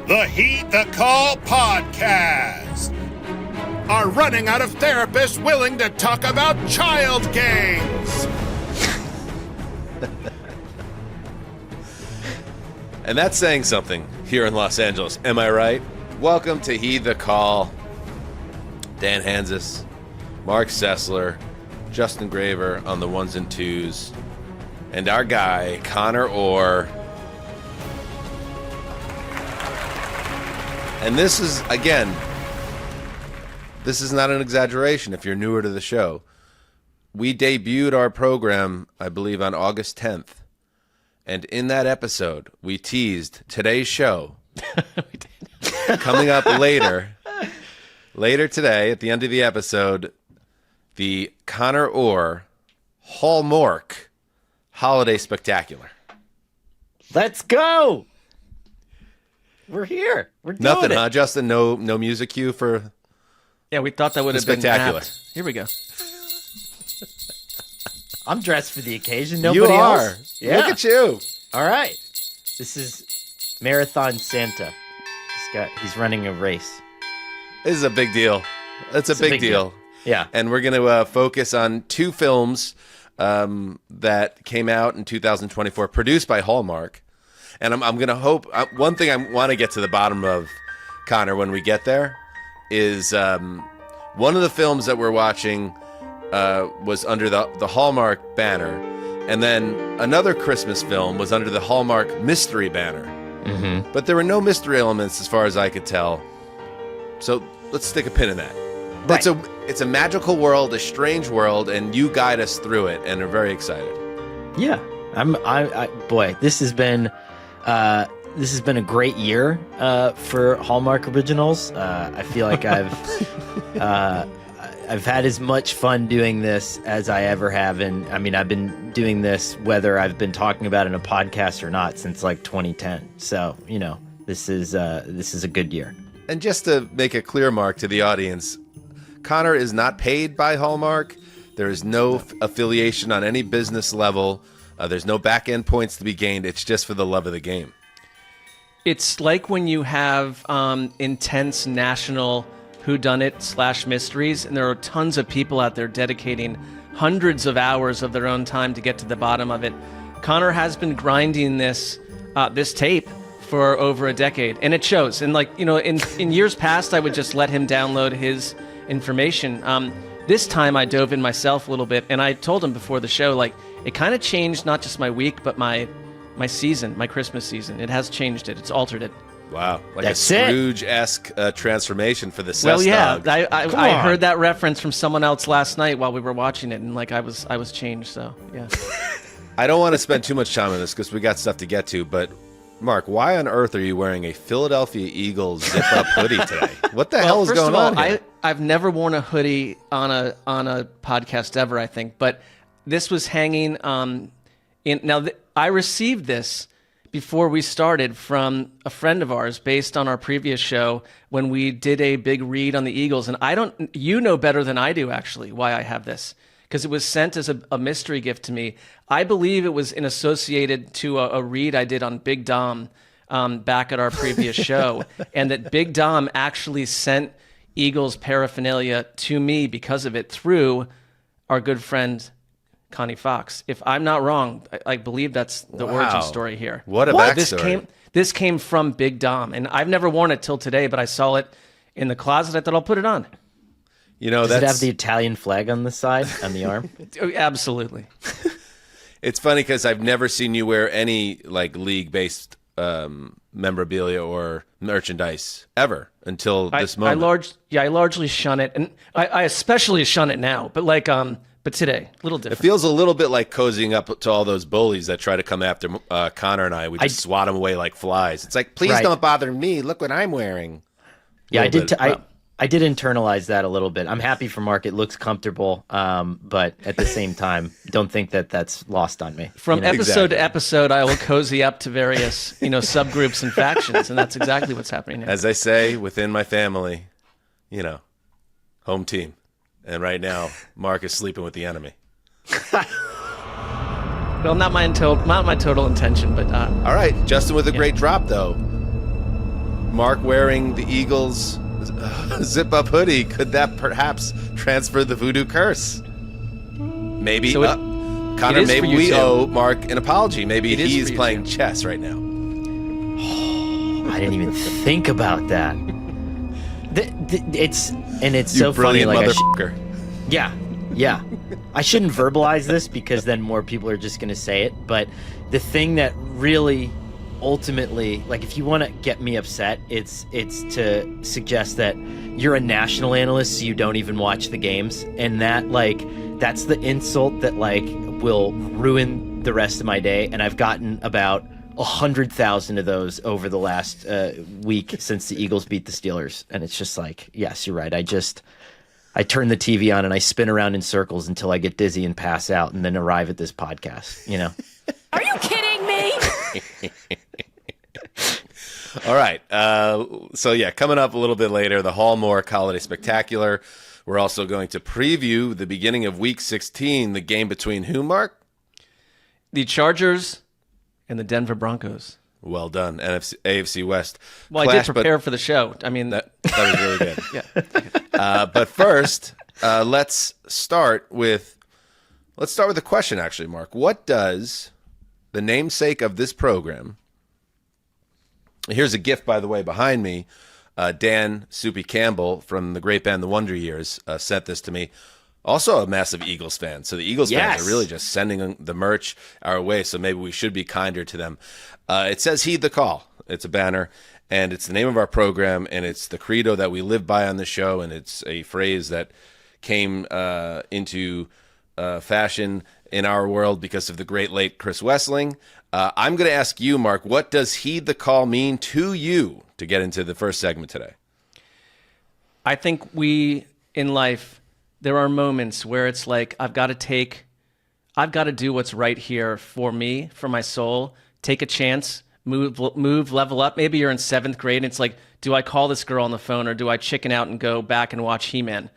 The Heed the Call podcast are running out of therapists willing to talk about child games. And that's saying something here in Los Angeles. Am I right? Welcome to Heed the Call. Dan Hanzus, Marc Sessler, Justin Graver on the ones and twos, and our guy, Conor Orr. And this is, again, this is not an exaggeration if you're newer to the show. We debuted our program, I believe, on August 10th. And in that episode, we teased today's show. We did. Coming up later today, at the end of the episode, the Conor Orr HallmOrrk Holiday Spectacular. Let's go! We're here. We're doing Nothing, it. huh, Justin? No music cue for... Yeah, we thought that would have been spectacular. apt. Here we go. I'm dressed for the occasion. You Nobody are. else. Yeah. Look at you. All right. This is Marathon Santa. He's running a race. This is a big deal. That's a big deal. Yeah. And we're going to focus on two films that came out in 2024, produced by Hallmark. And I'm going to hope... one thing I want to get to the bottom of, Conor, when we get there, is one of the films that we're watching was under the Hallmark banner. And then another Christmas film was under the Hallmark mystery banner. Mm-hmm. But there were no mystery elements as far as I could tell. So let's stick a pin in that. Right. It's a magical world, a strange world, and you guide us through it, and are very excited. Yeah. Boy, this has been a great year for Hallmark Originals. I feel like I've had as much fun doing this as I ever have, and I mean I've been doing this whether I've been talking about it in a podcast or not since like 2010. So this is a good year. And just to make it clear, Mark, to the audience, Conor is not paid by Hallmark. There is no affiliation on any business level. There's no back end points to be gained. It's just for the love of the game. It's like when you have intense national whodunit / mysteries, and there are tons of people out there dedicating hundreds of hours of their own time to get to the bottom of it. Conor has been grinding this tape for over a decade, and it shows. And in years past, I would just let him download his information. This time I dove in myself a little bit, and I told him before the show, it kind of changed not just my week, but my season, my Christmas season. It has changed it. It's altered it. Wow, like That's a Scrooge-esque transformation for the Cess Well, yeah, dog. I heard that reference from someone else last night while we were watching it, and I was changed. So yeah. I don't want to spend too much time on this because we got stuff to get to, but Mark, why on earth are you wearing a Philadelphia Eagles zip-up hoodie today? What the hell is first going of all, on here? I've never worn a hoodie on a podcast ever, I think, but this was hanging I received this before we started from a friend of ours based on our previous show when we did a big read on the Eagles. And you know better than I do, actually, why I have this, because it was sent as a mystery gift to me. I believe it was associated to a read I did on Big Dom back at our previous show, and that Big Dom actually sent Eagles paraphernalia to me because of it through our good friend Connie Fox. If I'm not wrong, I believe that's the origin story here. What a backstory. This came from Big Dom, and I've never worn it till today, but I saw it in the closet. I thought I'll put it on. Does it have the Italian flag on the side, on the arm? Absolutely. It's funny because I've never seen you wear any league-based memorabilia or merchandise ever until this moment. I largely shun it, and I especially shun it now. But today, a little different. It feels a little bit like cozying up to all those bullies that try to come after Conor and I. We just swat them away like flies. It's like, please don't bother me. Look what I'm wearing. Yeah, I did. I did internalize that a little bit. I'm happy for Mark. It looks comfortable, but at the same time, don't think that that's lost on me. From episode to episode, I will cozy up to various subgroups and factions, and that's exactly what's happening here. As I say, within my family, home team. And right now, Mark is sleeping with the enemy. Well, not my total intention, but... All right, Justin with a great drop, though. Mark wearing the Eagles zip-up hoodie, could that perhaps transfer the voodoo curse? Maybe. So Connor, maybe we owe Mark an apology. Maybe he's playing too. chess right now. I didn't even think about that. It's so funny. Like yeah. I shouldn't verbalize this because then more people are just going to say it. But the thing that really, ultimately, like if you want to get me upset, it's to suggest that you're a national analyst, so you don't even watch the games, and that that's the insult that will ruin the rest of my day. And I've gotten about 100,000 of those over the last week since the Eagles beat the Steelers, and it's just like, yes, you're right. I turn the TV on and I spin around in circles until I get dizzy and pass out, and then arrive at this podcast. Are you kidding me? All right. So yeah, coming up a little bit later, the HallmOrrk Holiday Spectacular. We're also going to preview the beginning of Week 16, the game between who, Mark? The Chargers and the Denver Broncos. Well done, AFC West. Well, Clash, I did prepare for the show. I mean, that was really good. yeah. But first, let's start with a question. Actually, Mark, what does the namesake of this program? Here's a gift, by the way, behind me. Dan Soupy Campbell from the great band The Wonder Years sent this to me. Also a massive Eagles fan. So the Eagles fans are really just sending the merch our way, so maybe we should be kinder to them. It says Heed the Call. It's a banner, and it's the name of our program, and it's the credo that we live by on the show, and it's a phrase that came into fashion in our world because of the great late Chris Wessling. I'm going to ask you, Mark, what does Heed the Call mean to you to get into the first segment today? I think in life, there are moments where it's like, I've got to do what's right here for me, for my soul, take a chance, move, level up. Maybe you're in 7th grade and it's like, do I call this girl on the phone or do I chicken out and go back and watch He-Man?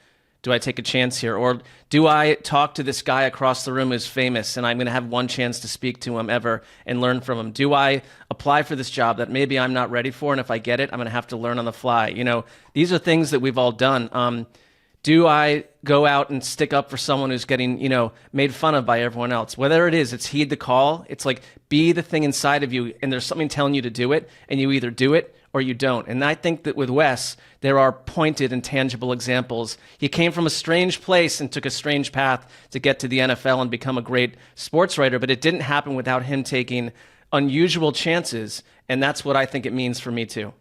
Do I take a chance here? Or do I talk to this guy across the room who's famous and I'm going to have one chance to speak to him ever and learn from him? Do I apply for this job that maybe I'm not ready for, and if I get it, I'm going to have to learn on the fly? These are things that we've all done. Do I go out and stick up for someone who's getting, made fun of by everyone else? Whether it's heed the call. It's like, be the thing inside of you, and there's something telling you to do it, and you either do it or you don't. And I think that with Wes, there are pointed and tangible examples. He came from a strange place and took a strange path to get to the NFL and become a great sports writer, but it didn't happen without him taking unusual chances, and that's what I think it means for me too.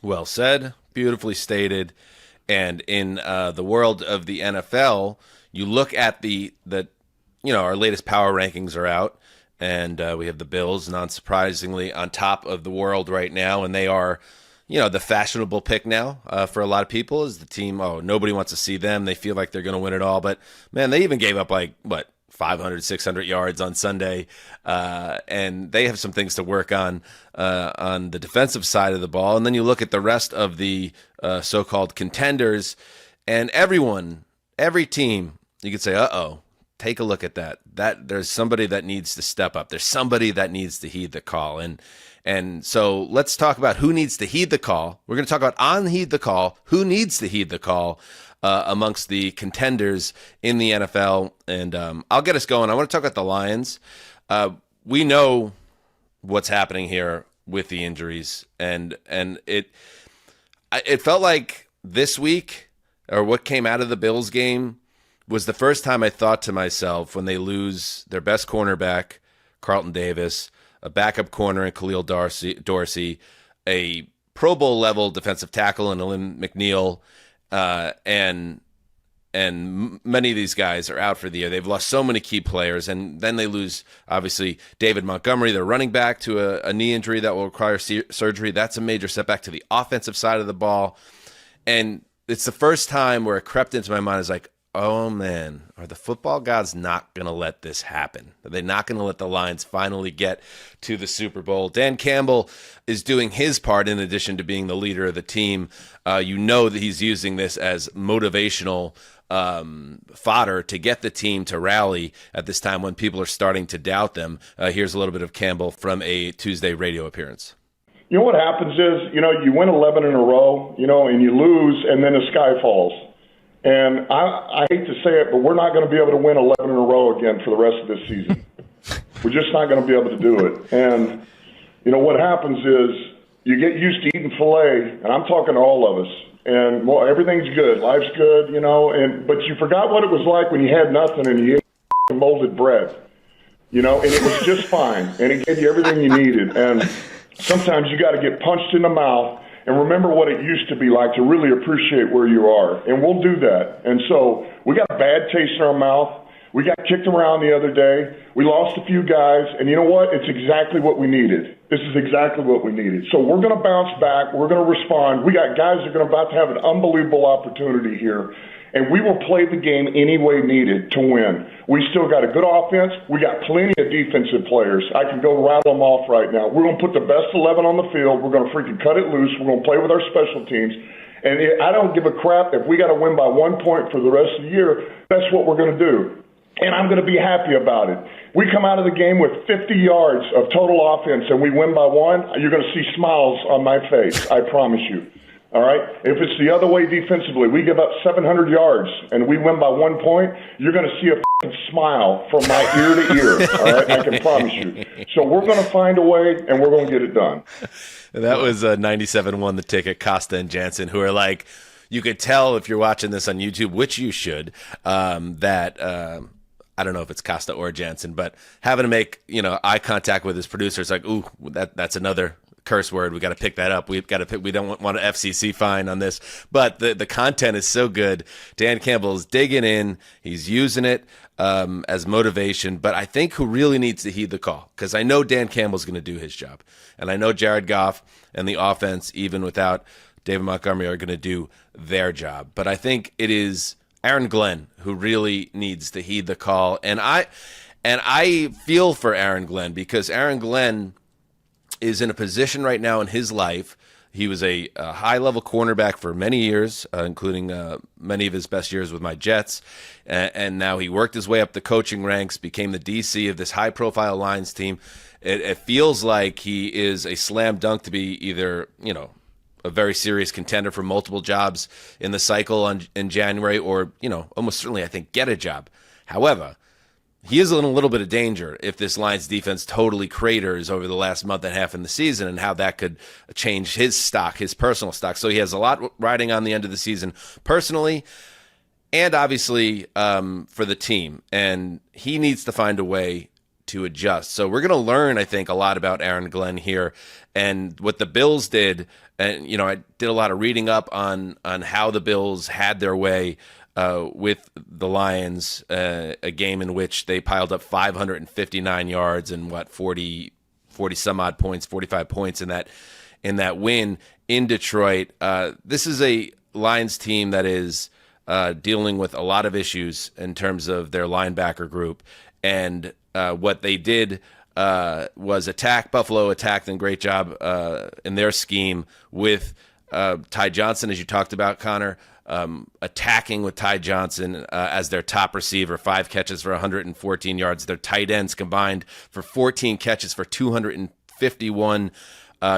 Well said, beautifully stated. And in the world of the NFL, you look at our latest power rankings are out, and we have the Bills, non-surprisingly, on top of the world right now, and they are, the fashionable pick now for a lot of people is the team. Oh, nobody wants to see them. They feel like they're going to win it all, but man, they even gave up 500, 600 yards on Sunday, and they have some things to work on the defensive side of the ball. And then you look at the rest of the so-called contenders, and every team, you could say, take a look at that. There's somebody that needs to step up. There's somebody that needs to heed the call. And so let's talk about who needs to heed the call. We're going to talk about on Heed the Call, who needs to heed the call amongst the contenders in the NFL. And I'll get us going. I want to talk about the Lions. We know what's happening here with the injuries. And it felt like this week, or what came out of the Bills game, was the first time I thought to myself, when they lose their best cornerback, Carlton Davis, a backup corner in Khalil Dorsey, a Pro Bowl level defensive tackle in Alim McNeil, and many of these guys are out for the year. They've lost so many key players, and then they lose, obviously, David Montgomery, their running back, to a knee injury that will require surgery. That's a major setback to the offensive side of the ball. And it's the first time where it crept into my mind is like, oh, man, are the football gods not going to let this happen? Are they not going to let the Lions finally get to the Super Bowl? Dan Campbell is doing his part in addition to being the leader of the team. That he's using this as motivational fodder to get the team to rally at this time when people are starting to doubt them. Here's a little bit of Campbell from a Tuesday radio appearance. You know what happens is, you win 11 in a row, and you lose, and then the sky falls. And I hate to say it, but we're not going to be able to win 11 in a row again for the rest of this season. We're just not going to be able to do it. And, what happens is you get used to eating filet, and I'm talking to all of us, and, well, everything's good. Life's good, but you forgot what it was like when you had nothing and you ate molded bread, and it was just fine, and it gave you everything you needed. And sometimes you got to get punched in the mouth and remember what it used to be like to really appreciate where you are. And we'll do that. And so we got a bad taste in our mouth. We got kicked around the other day. We lost a few guys. And you know what? It's exactly what we needed. This is exactly what we needed. So we're going to bounce back. We're going to respond. We got guys that are about to have an unbelievable opportunity here. And we will play the game any way needed to win. We still got a good offense. We got plenty of defensive players. I can go rattle them off right now. We're going to put the best 11 on the field. We're going to freaking cut it loose. We're going to play with our special teams. And I don't give a crap if we got to win by 1 point for the rest of the year. That's what we're going to do. And I'm going to be happy about it. We come out of the game with 50 yards of total offense and we win by 1, you're going to see smiles on my face. I promise you. All right? If it's the other way defensively, we give up 700 yards and we win by 1 point, you're going to see a smile from my ear to ear. All right? I can promise you. So we're going to find a way and we're going to get it done. That was 97 won the ticket, Costa and Jansen, who are like, you could tell if you're watching this on YouTube, which you should, that I don't know if it's Costa or Jansen, but having to make eye contact with his producer, it's like, ooh, that's another curse word. We got to pick that up. We don't want an FCC fine on this, but the content is so good. Dan Campbell's digging in. He's using it as motivation, but I think who really needs to heed the call, because I know Dan Campbell's going to do his job, and I know Jared Goff and the offense, even without David Montgomery, are going to do their job. But I think it is Aaron Glenn who really needs to heed the call, and I feel for Aaron Glenn, because Aaron Glenn is in a position right now in his life. He was a high-level cornerback for many years, including many of his best years with my Jets, and now he worked his way up the coaching ranks, became the DC of this high-profile Lions team. It feels like he is a slam dunk to be either, a very serious contender for multiple jobs in the cycle in January, or, almost certainly, I think, get a job. However, he is in a little bit of danger if this Lions defense totally craters over the last month and a half in the season, and how that could change his stock, his personal stock. So he has a lot riding on the end of the season personally, and obviously for the team. And he needs to find a way to adjust. So we're going to learn, I think, a lot about Aaron Glenn here and what the Bills did. And, I did a lot of reading up on how the Bills had their way with the Lions, a game in which they piled up 559 yards and 40 some odd points, 45 points in that win in Detroit. This is a Lions team that is dealing with a lot of issues in terms of their linebacker group, and what they did was attack. Buffalo attacked, and great job in their scheme with Ty Johnson, as you talked about, Connor, attacking with Ty Johnson as their top receiver, 5 catches for 114 yards. Their tight ends combined for 14 catches for 251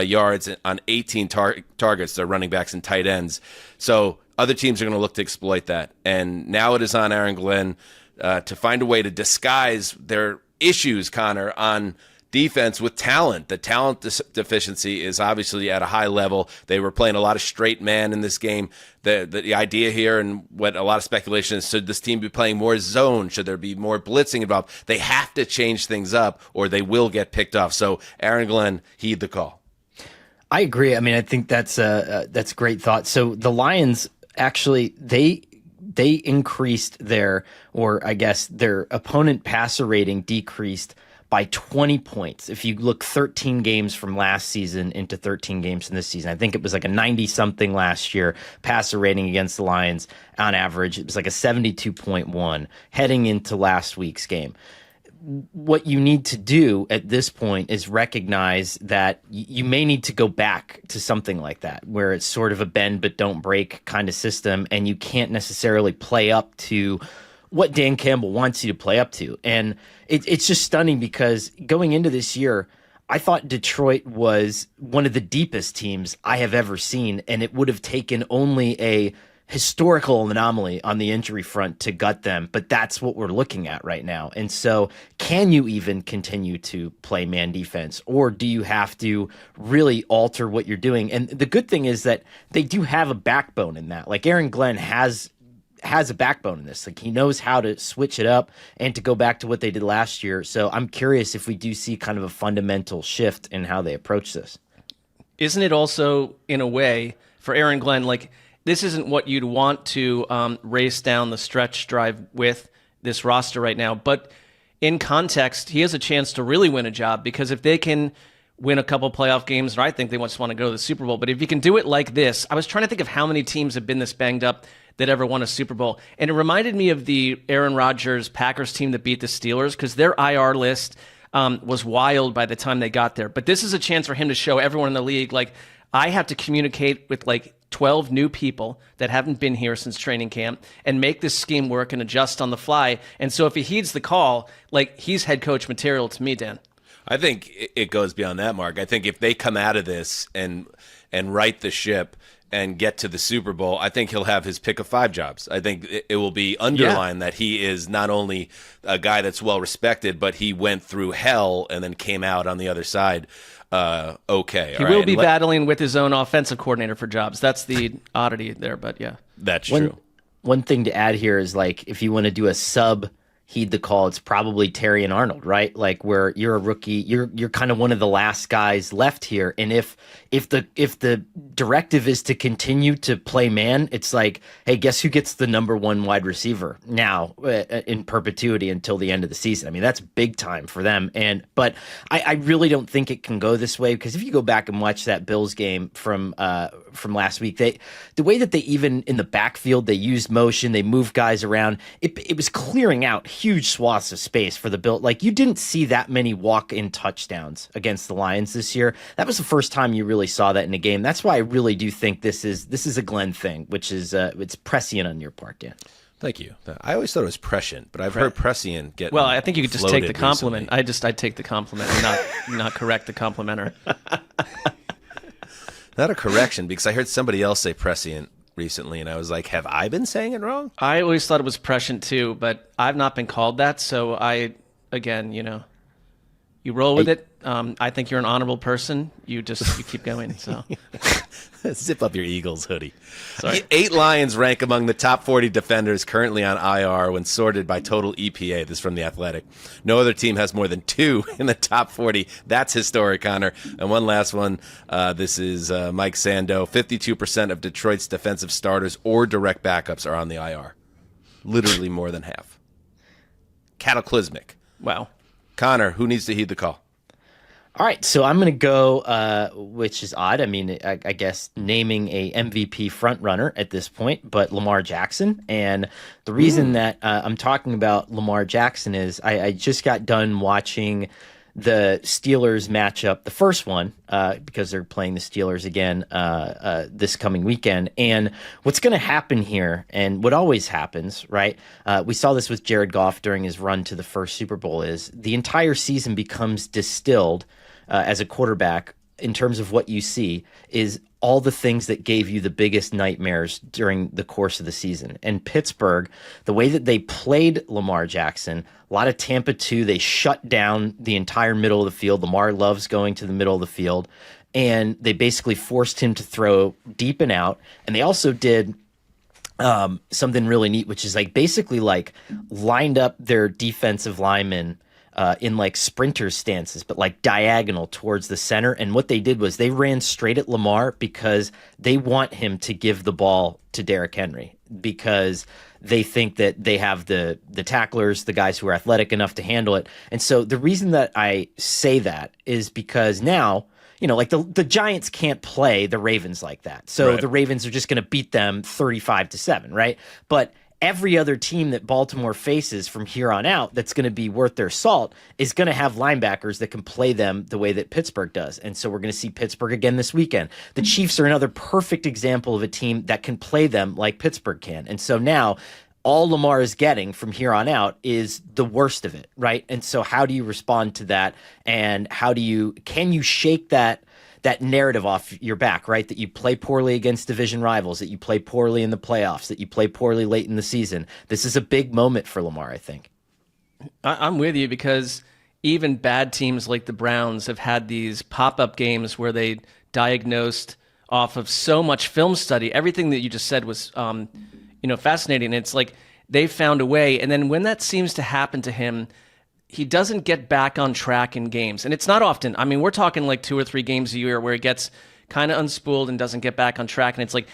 yards on 18 targets. Their running backs and tight ends. So other teams are going to look to exploit that. And now it is on Aaron Glenn to find a way to disguise their issues, Connor, on defense with talent. The talent deficiency is obviously at a high level. They were playing a lot of straight man in this game. The idea here, and what a lot of speculation is, should this team be playing more zone? Should there be more blitzing involved? They have to change things up or they will get picked off. So Aaron Glenn, heed the call. I agree. I mean, I think that's a great thought. So the Lions, actually, they increased their opponent passer rating decreased by 20 points. If you look 13 games from last season into 13 games in this season, I think it was like a 90-something last year passer rating against the Lions on average. It was like a 72.1 heading into last week's game. What you need to do at this point is recognize that you may need to go back to something like that, where it's sort of a bend but don't break kind of system, and you can't necessarily play up to what Dan Campbell wants you to play up to. And it's just stunning, because going into this year, I thought Detroit was one of the deepest teams I have ever seen, and it would have taken only a historical anomaly on the injury front to gut them, but that's what we're looking at right now. And so can you even continue to play man defense, or do you have to really alter what you're doing? And the good thing is that they do have a backbone in that. Like Aaron Glenn has a backbone in this. Like he knows how to switch it up and to go back to what they did last year. So I'm curious if we do see kind of a fundamental shift in how they approach this. Isn't it also, in a way, for Aaron Glenn, like this isn't what you'd want to race down the stretch drive with this roster right now. But in context, he has a chance to really win a job, because if they can win a couple playoff games, and I think they just want to go to the Super Bowl, but if you can do it like this, I was trying to think of how many teams have been this banged up that ever won a Super Bowl. And it reminded me of the Aaron Rodgers Packers team that beat the Steelers, because their IR list was wild by the time they got there. But this is a chance for him to show everyone in the league, like, I have to communicate with like 12 new people that haven't been here since training camp and make this scheme work and adjust on the fly. And so if he heeds the call, like, he's head coach material to me, Dan. I think it goes beyond that, Mark. I think if they come out of this and right the ship and get to the Super Bowl, I think he'll have his pick of 5 jobs. I think it will be underlined that he is not only a guy that's well respected, but he went through hell and then came out on the other side okay. He will be battling with his own offensive coordinator for jobs. That's the oddity there, but yeah. That's true. One thing to add here is, like, if you want to do a sub heed the call, it's probably Terry and Arnold, right? Like, where you're a rookie, you're kind of one of the last guys left here. And if the directive is to continue to play man, it's like, hey, guess who gets the number 1 wide receiver now in perpetuity until the end of the season? I mean, that's big time for them. But I really don't think it can go this way, because if you go back and watch that Bills game from last week, the way that they, even in the backfield, they used motion, they moved guys around, it was clearing out huge swaths of space for the Bills. Like, you didn't see that many walk-in touchdowns against the Lions this year. That was the first time you really saw that in a game. That's why I really do think this is a Glenn thing, which is it's prescient on your part, Dan. Thank you. I always thought it was prescient, but I've heard prescient get. Well, I think you could just take the compliment. Recently. I'd take the compliment and not correct the complimenter. Not a correction, because I heard somebody else say prescient recently, and I was like, have I been saying it wrong? I always thought it was prescient too, but I've not been called that, so again, you roll with it. I think you're an honorable person. You keep going. So zip up your Eagles hoodie. Sorry. 8 Lions rank among the top 40 defenders currently on IR when sorted by total EPA. This is from The Athletic. No other team has more than 2 in the top 40. That's historic, Connor. And one last one. This is Mike Sando. 52% of Detroit's defensive starters or direct backups are on the IR. Literally more than half. Cataclysmic. Wow. Connor, who needs to heed the call? All right, so I'm going to go, which is odd. I mean, I guess naming a MVP frontrunner at this point, but Lamar Jackson. And the reason that I'm talking about Lamar Jackson is I just got done watching the Steelers matchup, the first one, because they're playing the Steelers again this coming weekend. And what's going to happen here, and what always happens, right? We saw this with Jared Goff during his run to the first Super Bowl, is the entire season becomes distilled as a quarterback in terms of what you see is all the things that gave you the biggest nightmares during the course of the season. And Pittsburgh, the way that they played Lamar Jackson, a lot of Tampa 2, they shut down the entire middle of the field. Lamar loves going to the middle of the field. And they basically forced him to throw deep and out. And they also did something really neat, which is basically lined up their defensive linemen in sprinter stances, but diagonal towards the center. And what they did was they ran straight at Lamar because they want him to give the ball to Derrick Henry, because they think that they have the tacklers, the guys who are athletic enough to handle it. And so the reason that I say that is because now, the Giants can't play the Ravens like that. So right. The Ravens are just going to beat them 35-7, right? But every other team that Baltimore faces from here on out that's going to be worth their salt is going to have linebackers that can play them the way that Pittsburgh does. And so we're going to see Pittsburgh again this weekend. The Chiefs are another perfect example of a team that can play them like Pittsburgh can. And so now all Lamar is getting from here on out is the worst of it, right? And so how do you respond to that? And can you shake that narrative off your back, right? That you play poorly against division rivals, that you play poorly in the playoffs, that you play poorly late in the season. This is a big moment for Lamar, I think. I'm with you, because even bad teams like the Browns have had these pop-up games where they diagnosed off of so much film study. Everything that you just said was, fascinating. It's like they found a way. And then when that seems to happen to him, he doesn't get back on track in games. And it's not often. I mean, we're talking like 2 or 3 games a year where he gets kind of unspooled and doesn't get back on track. And it's like,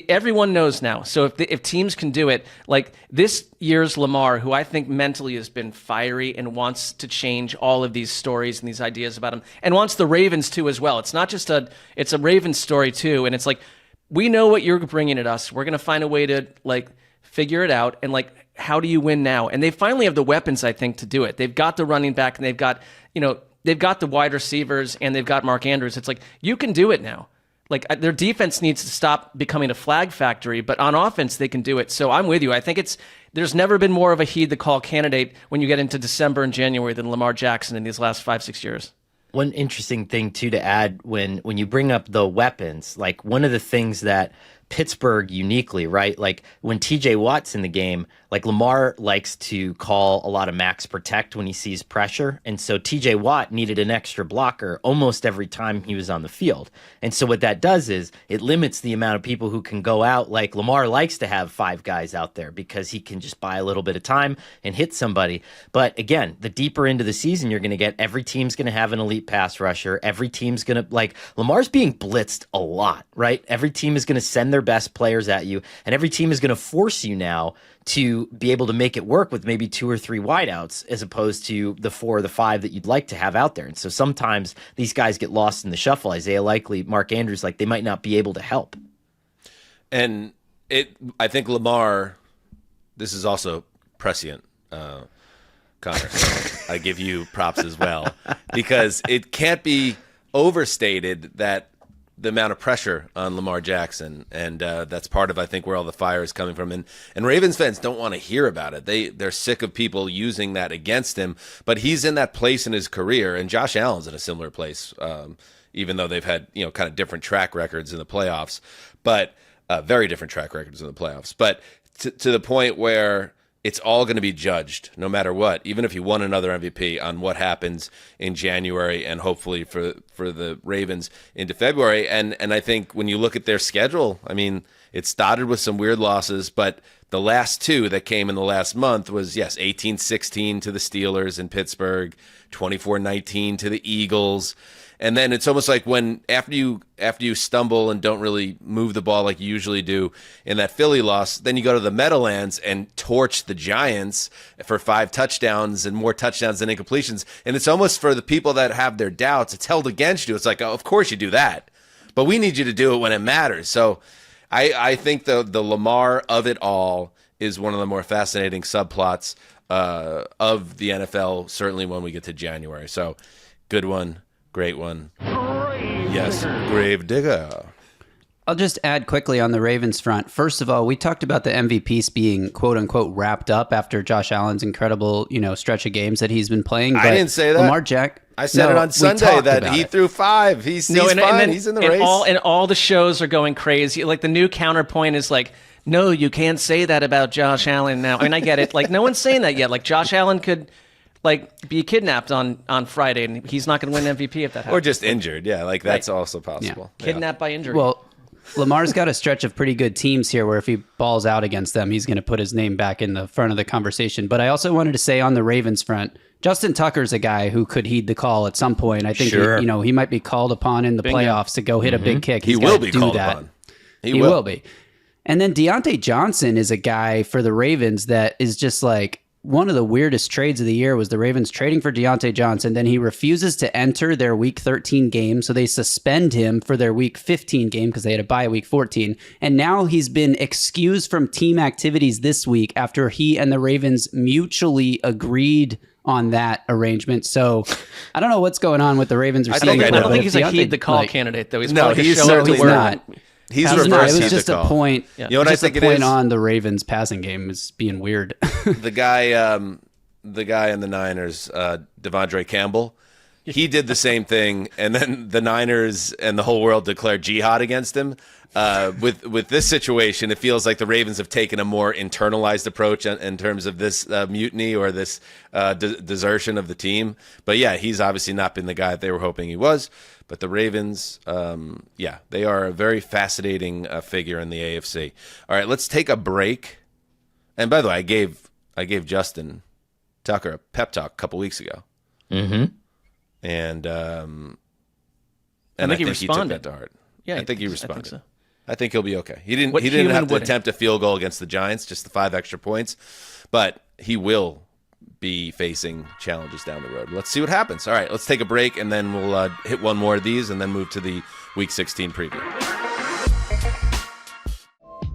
everyone knows now. So if teams can do it, like this year's Lamar, who I think mentally has been fiery and wants to change all of these stories and these ideas about him, and wants the Ravens to as well. It's not just it's a Ravens story too. And it's like, we know what you're bringing at us. We're going to find a way to like figure it out. And like, how do you win now? And they finally have the weapons, I think, to do it. They've got the running back, and they've got the wide receivers, and they've got Mark Andrews. It's like, you can do it now. Like, their defense needs to stop becoming a flag factory, but on offense, they can do it. So I'm with you. I think there's never been more of a heed the call candidate when you get into December and January than Lamar Jackson in these last 5-6 years. One interesting thing, too, to add when you bring up the weapons, like one of the things that Pittsburgh uniquely, right? Like when TJ Watt's in the game, like Lamar likes to call a lot of max protect when he sees pressure. And so TJ Watt needed an extra blocker almost every time he was on the field. And so what that does is it limits the amount of people who can go out. Like Lamar likes to have 5 guys out there because he can just buy a little bit of time and hit somebody. But again, the deeper into the season you're going to get, every team's going to have an elite pass rusher. Every team's going to, like, Lamar's being blitzed a lot, right? Every team is going to send their best players at you, and every team is going to force you now to be able to make it work with maybe 2 or 3 wideouts as opposed to the 4 or the 5 that you'd like to have out there. And so sometimes these guys get lost in the shuffle. Isaiah Likely, Mark Andrews, like they might not be able to help. And I think Lamar, this is also prescient, Connor. I give you props as well, because it can't be overstated that the amount of pressure on Lamar Jackson, and that's part of, I think, where all the fire is coming from. And Ravens fans don't want to hear about it. They're sick of people using that against him. But he's in that place in his career, and Josh Allen's in a similar place, even though they've had kind of different track records in the playoffs, but very different track records in the playoffs. But to the point where it's all going to be judged no matter what, even if you won another MVP, on what happens in January and hopefully for the Ravens into February. And I think when you look at their schedule, I mean, it started with some weird losses, but the last 2 that came in the last month was, yes, 18-16 to the Steelers in Pittsburgh, 24-19 to the Eagles. And then it's almost like when after you stumble and don't really move the ball like you usually do in that Philly loss, then you go to the Meadowlands and torch the Giants for 5 touchdowns and more touchdowns than incompletions. And it's almost, for the people that have their doubts, it's held against you. It's like, oh, of course you do that, but we need you to do it when it matters. So I think the Lamar of it all is one of the more fascinating subplots of the NFL, certainly when we get to January. So good one. Great one. Yes, Grave Digger. I'll just add quickly on the Ravens front. First of all, we talked about the MVPs being quote unquote wrapped up after Josh Allen's incredible, stretch of games that he's been playing. I didn't say that. Lamar Jack. I said it on Sunday that he threw 5. He's fine. He's in the race. All the shows are going crazy. Like the new counterpoint is like, no, you can't say that about Josh Allen now. I mean, I get it. Like no one's saying that yet. Like Josh Allen could be kidnapped on Friday, and he's not going to win MVP if that happens. Or just injured, yeah. Like that's also possible. Yeah. Kidnapped by injury. Well, Lamar's got a stretch of pretty good teams here where if he balls out against them, he's going to put his name back in the front of the conversation. But I also wanted to say on the Ravens front, Justin Tucker's a guy who could heed the call at some point. I think he might be called upon in the playoffs to go hit a big kick. He will be called upon. He will be. And then Deontay Johnson is a guy for the Ravens that is just like, one of the weirdest trades of the year was the Ravens trading for Deontay Johnson. Then he refuses to enter their Week 13 game, so they suspend him for their Week 15 game because they had a bye Week 14. And now he's been excused from team activities this week after he and the Ravens mutually agreed on that arrangement. So I don't know what's going on with the Ravens receiving. I don't think he's a heed the call candidate, though. He's probably he's certainly not. He's Passing No, reversed. it was he's just the a call. point. Yeah. You know what I Just think a it point is? on the Ravens passing game is being weird. The guy in the Niners, Devondre Campbell, he did the same thing, and then the Niners and the whole world declared jihad against him. With this situation, it feels like the Ravens have taken a more internalized approach in terms of this mutiny or this desertion of the team. But yeah, he's obviously not been the guy that they were hoping he was. But the Ravens, they are a very fascinating figure in the AFC. All right, let's take a break. And by the way, I gave Justin Tucker a pep talk a couple weeks ago. Mm-hmm. And I think he took responded. that to heart. Yeah, I think he I responded. think so. I think he'll be okay. He didn't What have human to wouldn't? attempt a field goal against the Giants, just the 5 extra points, but he will be facing challenges down the road. Let's see what happens. All right, let's take a break, and then we'll hit one more of these and then move to the Week 16 preview.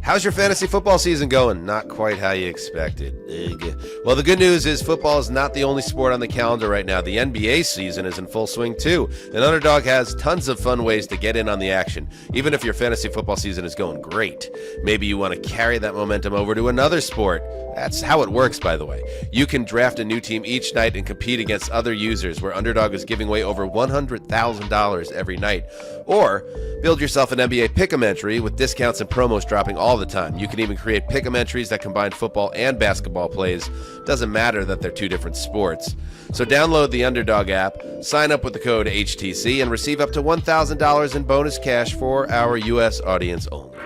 How's your fantasy football season going? Not quite how you expected. Ugh. Well, the good news is football is not the only sport on the calendar right now. The NBA season is in full swing too. And Underdog has tons of fun ways to get in on the action, even if your fantasy football season is going great. Maybe you want to carry that momentum over to another sport. That's how it works, by the way. You can draft a new team each night and compete against other users, where Underdog is giving away over $100,000 every night. Or build yourself an NBA pick'em entry with discounts and promos dropping all the time. You can even create pick'em entries that combine football and basketball plays. Doesn't matter that they're two different sports. So download the Underdog app, sign up with the code HTC, and receive up to $1,000 in bonus cash for our U.S. audience only.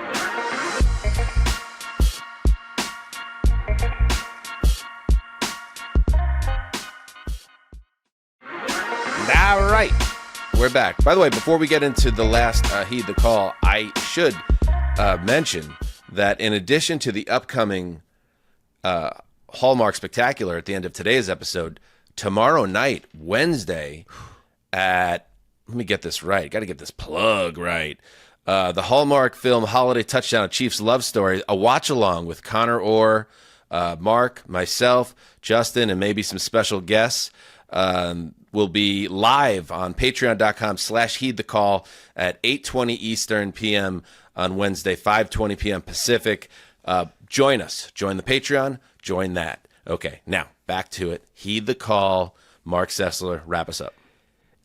All right, we're back. By the way, before we get into the last Heed the Call, I should mention that in addition to the upcoming Hallmark Spectacular at the end of today's episode, tomorrow night, Wednesday, let me get this right. Got to get this plug right. The Hallmark film Holiday Touchdown, A Chiefs Love Story, a watch-along with Conor Orr, Mark, myself, Justin, and maybe some special guests. Will be live on patreon.com/heedthecall at 8:20 Eastern PM on Wednesday, 5:20 PM Pacific. Join us. Join the Patreon. Join that. Okay, now back to it. Heed the call. Marc Sessler, wrap us up.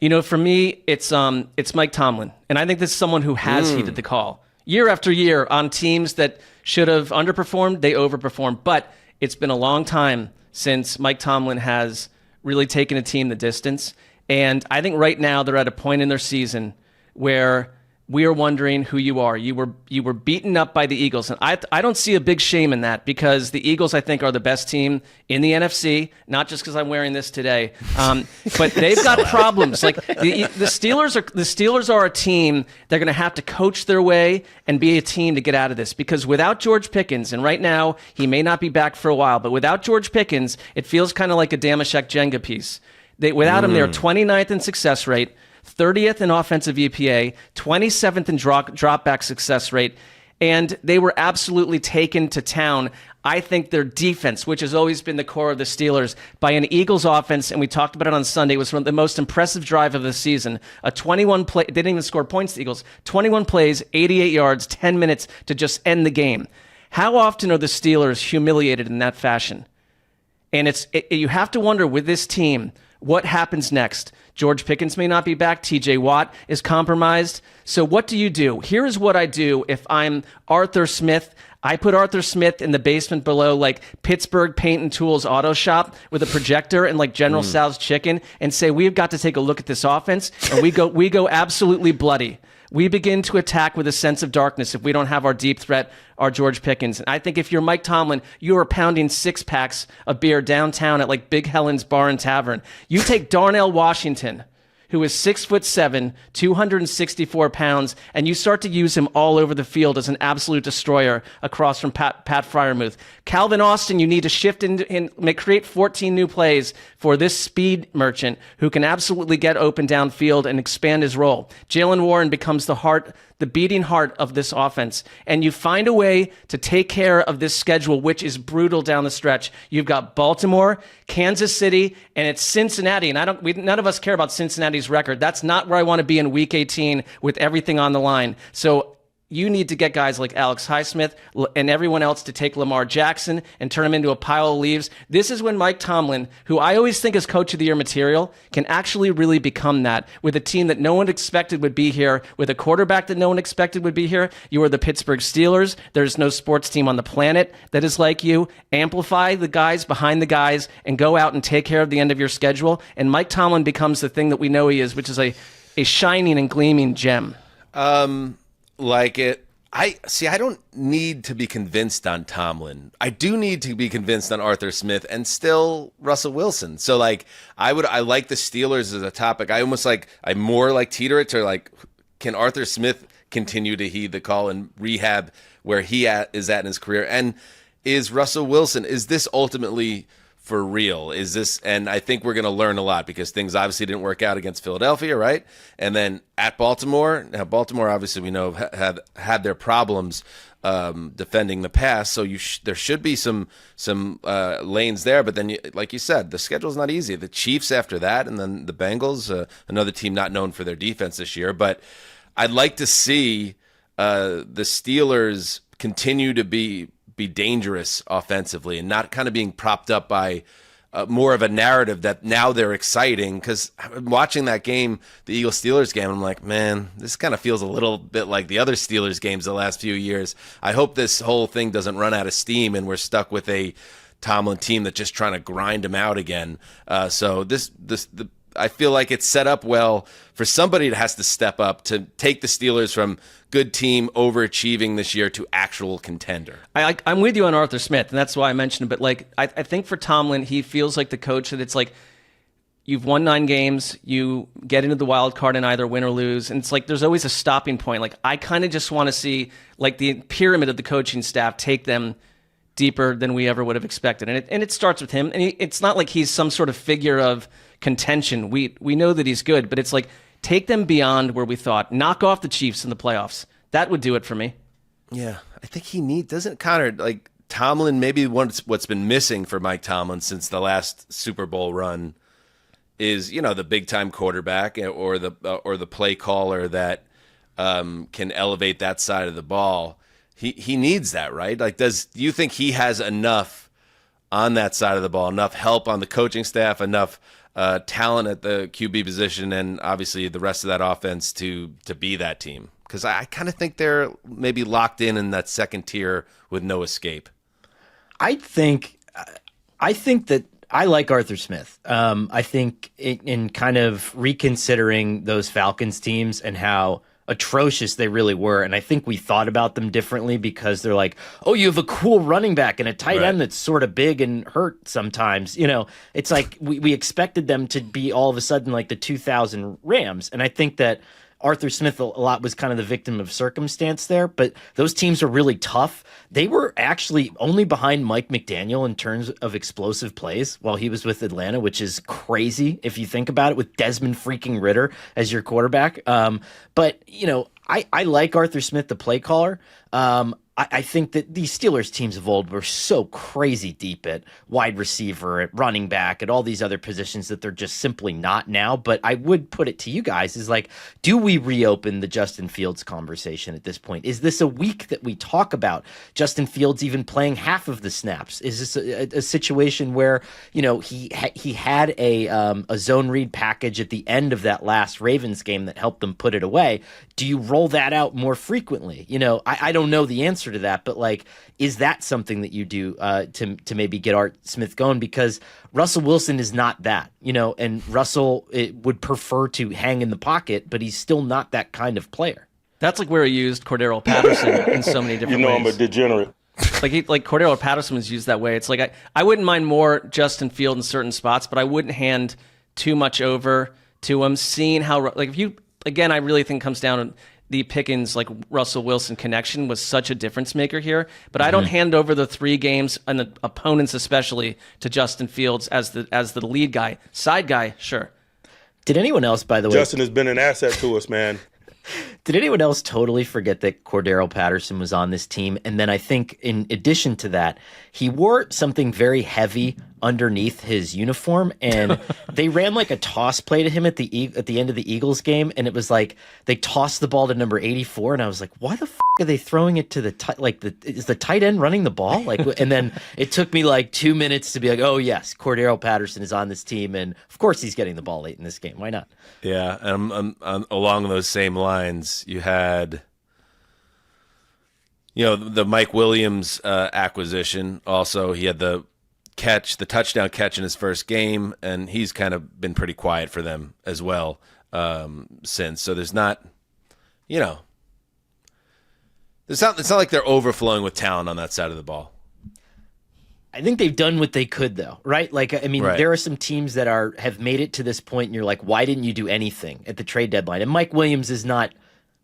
You know, for me, it's Mike Tomlin, and I think this is someone who has heeded the call year after year on teams that should have underperformed. They overperformed, but it's been a long time since Mike Tomlin has really taken a team the distance. And I think right now they're at a point in their season where we are wondering who you are. You were beaten up by the Eagles. And I don't see a big shame in that, because the Eagles, I think, are the best team in the NFC, not just because I'm wearing this today. But they've got problems. Like the Steelers are a team they're going to have to coach their way and be a team to get out of this, because without George Pickens, and right now he may not be back for a while, but without George Pickens, it feels kind of like a Damashek Jenga piece. Without him, they're 29th in success rate, 30th in offensive EPA, 27th in dropback success rate, and they were absolutely taken to town. I think their defense, which has always been the core of the Steelers, by an Eagles offense, and we talked about it on Sunday, was one of the most impressive drive of the season. A 21 play, they didn't even score points, the Eagles. 21 plays, 88 yards, 10 minutes to just end the game. How often are the Steelers humiliated in that fashion? And you have to wonder with this team, what happens next? George Pickens may not be back. TJ Watt is compromised. So what do you do? Here is what I do if I'm Arthur Smith. I put Arthur Smith in the basement below, like Pittsburgh Paint and Tools Auto Shop, with a projector and like General Sal's Chicken, and say, we've got to take a look at this offense, and we go absolutely bloody. We begin to attack with a sense of darkness if we don't have our deep threat, our George Pickens. And I think if you're Mike Tomlin, you are pounding 6-packs of beer downtown at like Big Helen's Bar and Tavern. You take Darnell Washington, who is 6'7", 264 pounds, and you start to use him all over the field as an absolute destroyer across from Pat Freiermuth. Calvin Austin, you need to shift and create 14 new plays for this speed merchant who can absolutely get open downfield and expand his role. Jaylen Warren becomes the beating heart of this offense, and you find a way to take care of this schedule, which is brutal down the stretch. You've got Baltimore, Kansas City, and it's Cincinnati. And none of us care about Cincinnati's record. That's not where I want to be in Week 18 with everything on the line. So you need to get guys like Alex Highsmith and everyone else to take Lamar Jackson and turn him into a pile of leaves. This is when Mike Tomlin, who I always think is Coach of the Year material, can actually really become that with a team that no one expected would be here, with a quarterback that no one expected would be here. You are the Pittsburgh Steelers. There's no sports team on the planet that is like you. Amplify the guys behind the guys and go out and take care of the end of your schedule. And Mike Tomlin becomes the thing that we know he is, which is a shining and gleaming gem. Like it. I don't need to be convinced on Tomlin. I do need to be convinced on Arthur Smith and still Russell Wilson. So like I like the Steelers as a topic. I more like teeter it to like, can Arthur Smith continue to heed the call and rehab where he is at in his career? And is Russell Wilson, is this ultimately for real? Is this, and I think we're going to learn a lot because things obviously didn't work out against Philadelphia, right? And then at Baltimore, now Baltimore obviously we know have had their problems defending the pass, so there should be some lanes there. But then, like you said, the schedule's not easy. The Chiefs after that, and then the Bengals, another team not known for their defense this year. But I'd like to see the Steelers continue to be dangerous offensively and not kind of being propped up by more of a narrative that now they're exciting. Because watching that game, the Eagles-Steelers game, I'm like, man, this kind of feels a little bit like the other Steelers games the last few years. I hope this whole thing doesn't run out of steam and we're stuck with a Tomlin team that's just trying to grind them out again. So I feel like it's set up well for somebody that has to step up to take the Steelers from good team overachieving this year to actual contender. I'm with you on Arthur Smith, and that's why I mentioned it. But like, I think for Tomlin, he feels like the coach that it's like, you've won 9 games, you get into the wild card and either win or lose. And it's like, there's always a stopping point. Like, I kind of just want to see like the pyramid of the coaching staff take them deeper than we ever would have expected. And it starts with him. And it's not like he's some sort of figure of contention. We know that he's good, but it's like, take them beyond where we thought. Knock off the Chiefs in the playoffs. That would do it for me. Yeah, I think doesn't Connor, like Tomlin, maybe what's been missing for Mike Tomlin since the last Super Bowl run is, the big time quarterback or the play caller that can elevate that side of the ball. He needs that, right? Like, do you think he has enough on that side of the ball, enough help on the coaching staff, enough talent at the QB position, and obviously the rest of that offense to be that team? Because I kind of think they're maybe locked in that second tier with no escape. I think that I like Arthur Smith. I think in kind of reconsidering those Falcons teams and how atrocious they really were, and I think we thought about them differently because they're like, oh, you have a cool running back and a tight end that's sort of big and hurt sometimes. It's like we expected them to be all of a sudden like the 2000 Rams, and I think that Arthur Smith a lot was kind of the victim of circumstance there, but those teams are really tough. They were actually only behind Mike McDaniel in terms of explosive plays while he was with Atlanta, which is crazy if you think about it, with Desmond freaking Ridder as your quarterback. But I like Arthur Smith, the play caller. I think that these Steelers teams of old were so crazy deep at wide receiver, at running back, at all these other positions that they're just simply not now. But I would put it to you guys is like, do we reopen the Justin Fields conversation at this point? Is this a week that we talk about Justin Fields even playing half of the snaps? Is this a situation where, he had a zone read package at the end of that last Ravens game that helped them put it away? Do you roll that out more frequently? I don't know the answer to that, but like, is that something that you do to maybe get Art Smith going? Because Russell Wilson is not that, and Russell would prefer to hang in the pocket, but he's still not that kind of player. That's like where he used Cordero Patterson in so many different ways. I'm a degenerate. Like Cordero Patterson was used that way. It's like I wouldn't mind more Justin Field in certain spots, but I wouldn't hand too much over to him. Seeing how I really think it comes down to the Pickens, like Russell Wilson connection was such a difference maker here. But I don't hand over the 3 games and the opponents especially to Justin Fields as the lead guy. Side guy, sure. Did anyone else, by the way? Justin has been an asset to us, man. Did anyone else totally forget that Cordero Patterson was on this team? And then I think in addition to that, he wore something very heavy underneath his uniform, and they ran like a toss play to him at the end of the Eagles game, and it was like they tossed the ball to number 84, and I was like, why the are they throwing it to is the tight end running the ball? Like, and then it took me like 2 minutes to be like, oh yes, Cordero Patterson is on this team, and of course he's getting the ball late in this game. Why not? Yeah, and along those same lines, you had, the Mike Williams acquisition. Also, he had the touchdown catch in his first game, and he's kind of been pretty quiet for them as well since. So there's not, it's not like they're overflowing with talent on that side of the ball. I think they've done what they could, though, right? Like, I mean, Right. There are some teams that have made it to this point, and you're like, why didn't you do anything at the trade deadline? And Mike Williams is not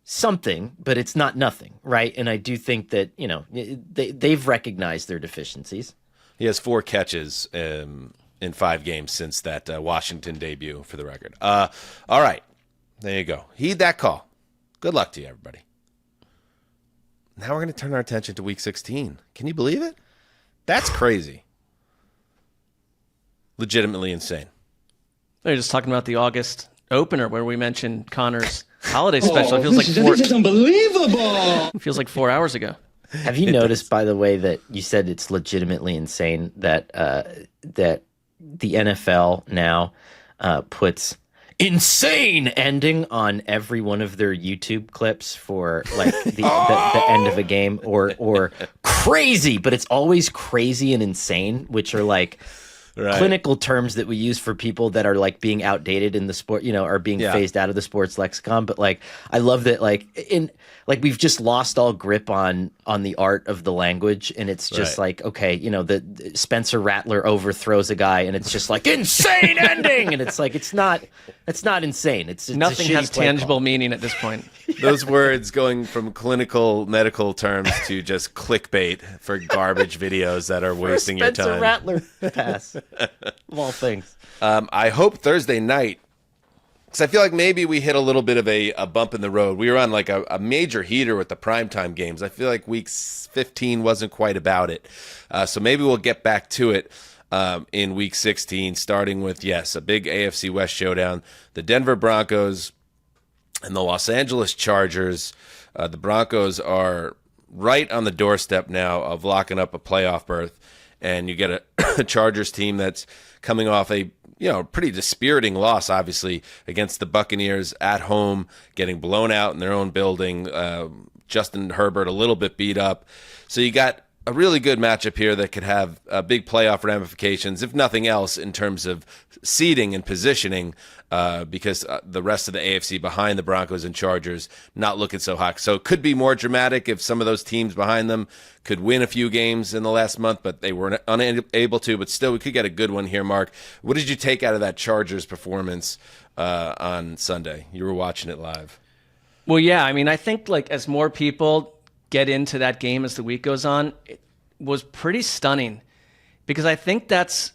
something, but it's not nothing, right? And I do think that, they've recognized their deficiencies. He has 4 catches in 5 games since that Washington debut, for the record. All right, there you go. Heed that call. Good luck to you, everybody. Now we're going to turn our attention to Week 16. Can you believe it? That's crazy. Legitimately insane. They're just talking about the August opener where we mentioned Connor's holiday special. It feels like this is unbelievable. It feels like 4 hours ago. Have you noticed, by the way, that you said it's legitimately insane that that the NFL now puts insane ending on every one of their YouTube clips for like the end of a game, or crazy, but it's always crazy and insane, which are like clinical terms that we use for people that are like being outdated in the sport, are being phased out of the sports lexicon. But like, I love that we've just lost all grip on the art of the language, and it's just like, okay, the Spencer Rattler overthrows a guy, and it's just like insane ending, and it's like it's not insane. It's Nothing has tangible meaning at this point. Those words going from clinical medical terms to just clickbait for garbage videos that are wasting your Spencer time. Rattler pass of all things. I hope Thursday night, because I feel like maybe we hit a little bit of a bump in the road. We were on like a major heater with the primetime games. I feel like Week 15 wasn't quite about it. So maybe we'll get back to it in Week 16, starting with, a big AFC West showdown. The Denver Broncos and the Los Angeles Chargers. The Broncos are right on the doorstep now of locking up a playoff berth. And you get a Chargers team that's coming off a pretty dispiriting loss, obviously, against the Buccaneers at home, getting blown out in their own building. Justin Herbert a little bit beat up. So you got a really good matchup here that could have big playoff ramifications, if nothing else, in terms of seeding and positioning, because the rest of the AFC behind the Broncos and Chargers not looking so hot. So it could be more dramatic if some of those teams behind them could win a few games in the last month, but they were unable to. But still, we could get a good one here, Mark. What did you take out of that Chargers performance on Sunday? You were watching it live. Well, yeah, I mean, I think like as more people get into that game as the week goes on, it was pretty stunning, because I think that's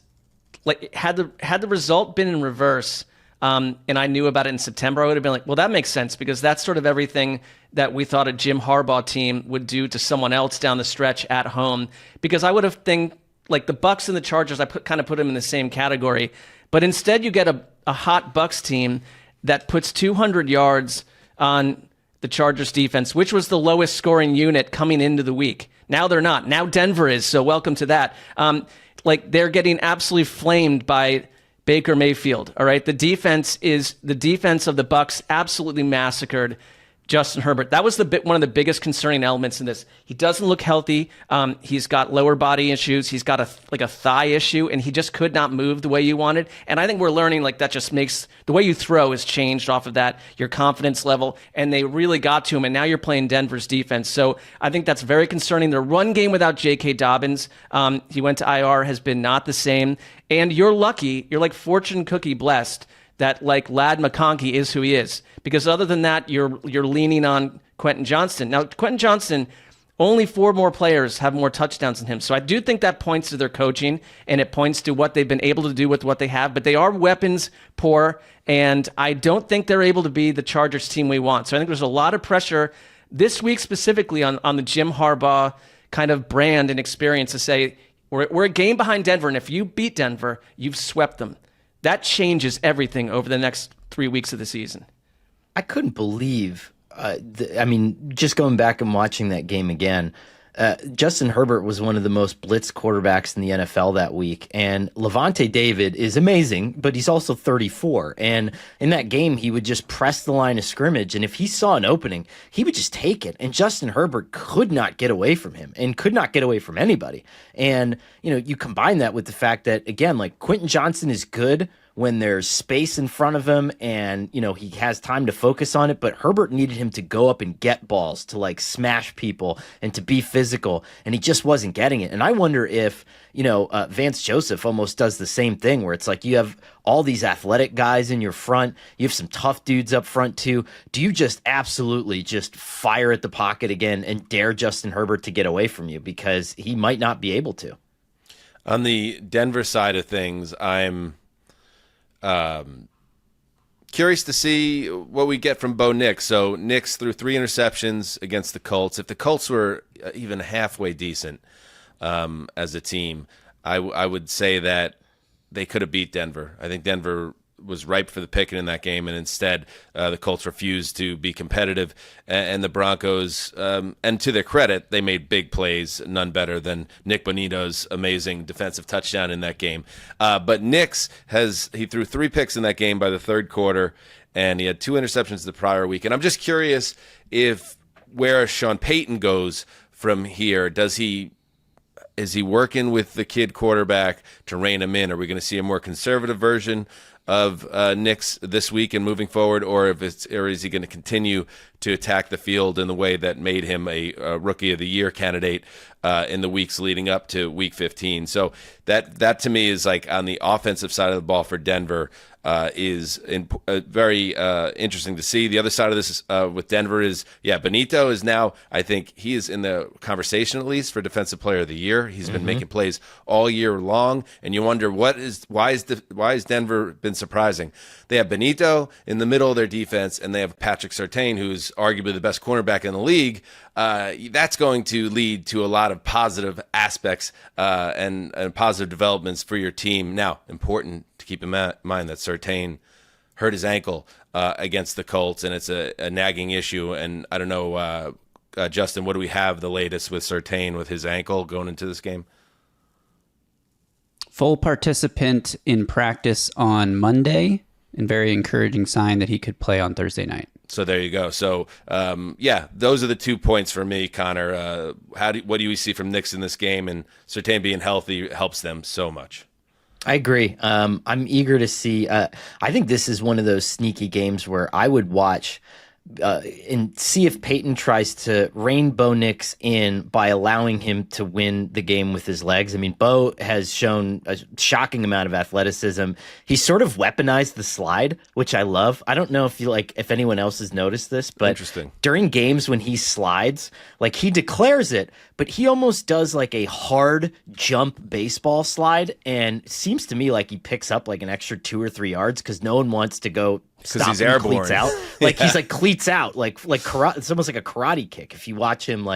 like had the result been in reverse, and I knew about it in September, I would have been like, well, that makes sense, because that's sort of everything that we thought a Jim Harbaugh team would do to someone else down the stretch at home. Because I would have think like the Bucs and the Chargers, I kind of put them in the same category, but instead you get a hot Bucs team that puts 200 yards on the Chargers defense, which was the lowest scoring unit coming into the week. Now they're not. Now Denver is, so welcome to that. They're getting absolutely flamed by Baker Mayfield. All right, the defense of the Bucs absolutely massacred Justin Herbert. That was one of the biggest concerning elements in this. He doesn't look healthy. He's got lower body issues. He's got a thigh issue, and he just could not move the way you wanted. And I think we're learning that just makes the way you throw is changed off of that, your confidence level, and they really got to him. And now you're playing Denver's defense. So I think that's very concerning. The run game without J.K. Dobbins, he went to IR, has been not the same. And you're lucky, you're like fortune cookie blessed that like Lad McConkey is who he is. Because other than that, you're leaning on Quentin Johnston. Now, Quentin Johnston, only 4 more players have more touchdowns than him. So I do think that points to their coaching, and it points to what they've been able to do with what they have. But they are weapons poor, and I don't think they're able to be the Chargers team we want. So I think there's a lot of pressure this week specifically on the Jim Harbaugh kind of brand and experience to say, We're a game behind Denver, and if you beat Denver, you've swept them. That changes everything over the next 3 weeks of the season. I couldn't believe, just going back and watching that game again, Justin Herbert was one of the most blitzed quarterbacks in the NFL that week. And Levante David is amazing, but he's also 34. And in that game, he would just press the line of scrimmage. And if he saw an opening, he would just take it. And Justin Herbert could not get away from him and could not get away from anybody. And, you combine that with the fact that, again, like Quentin Johnson is good when there's space in front of him and, he has time to focus on it. But Herbert needed him to go up and get balls, to like smash people and to be physical. And he just wasn't getting it. And I wonder if, Vance Joseph almost does the same thing where it's like you have all these athletic guys in your front. You have some tough dudes up front too. Do you just absolutely just fire at the pocket again and dare Justin Herbert to get away from you? Because he might not be able to. On the Denver side of things, I'm curious to see what we get from Bo Nix. So Nix threw 3 interceptions against the Colts. If the Colts were even halfway decent as a team, I would say that they could have beat Denver. I think Denver was ripe for the picking in that game, and instead the Colts refused to be competitive. And the Broncos, and to their credit, they made big plays, none better than Nick Bonito's amazing defensive touchdown in that game. But Nix he threw 3 picks in that game by the third quarter, and he had 2 interceptions the prior week. And I'm just curious if where Sean Payton goes from here, is he working with the kid quarterback to rein him in? Are we going to see a more conservative version of Nix this week and moving forward, or is he going to continue to attack the field in the way that made him a Rookie of the Year candidate in the weeks leading up to Week 15? So that to me is like on the offensive side of the ball for Denver is very interesting to see. The other side of this with Denver is, Bonito is now, I think he is in the conversation at least for Defensive Player of the Year. He's been making plays all year long, and you wonder why is Denver been surprising? They have Bonito in the middle of their defense, and they have Patrick Surtain, who's arguably the best cornerback in the league. That's going to lead to a lot of positive aspects and positive developments for your team. Now, important to keep in mind that Surtain hurt his ankle against the Colts, and it's a nagging issue. And I don't know, Justin, what do we have the latest with Surtain with his ankle going into this game? Full participant in practice on Monday, and very encouraging sign that he could play on Thursday night. So there you go. So, those are the 2 points for me, Connor. What do you see from Nix in this game? And Surtain being healthy helps them so much. I agree. I'm eager to see. I think this is one of those sneaky games where I would watch and see if Peyton tries to rein Bo Nix in by allowing him to win the game with his legs. I mean, Bo has shown a shocking amount of athleticism. He sort of weaponized the slide, which I love. I don't know if anyone else has noticed this, but interesting. During games when he slides, like he declares it, but he almost does like a hard jump baseball slide, and it seems to me like he picks up like an extra 2 or 3 yards because no one wants to go because he's airborne. Cleats out. Like he's like cleats out, like karate. It's almost like a karate kick if you watch him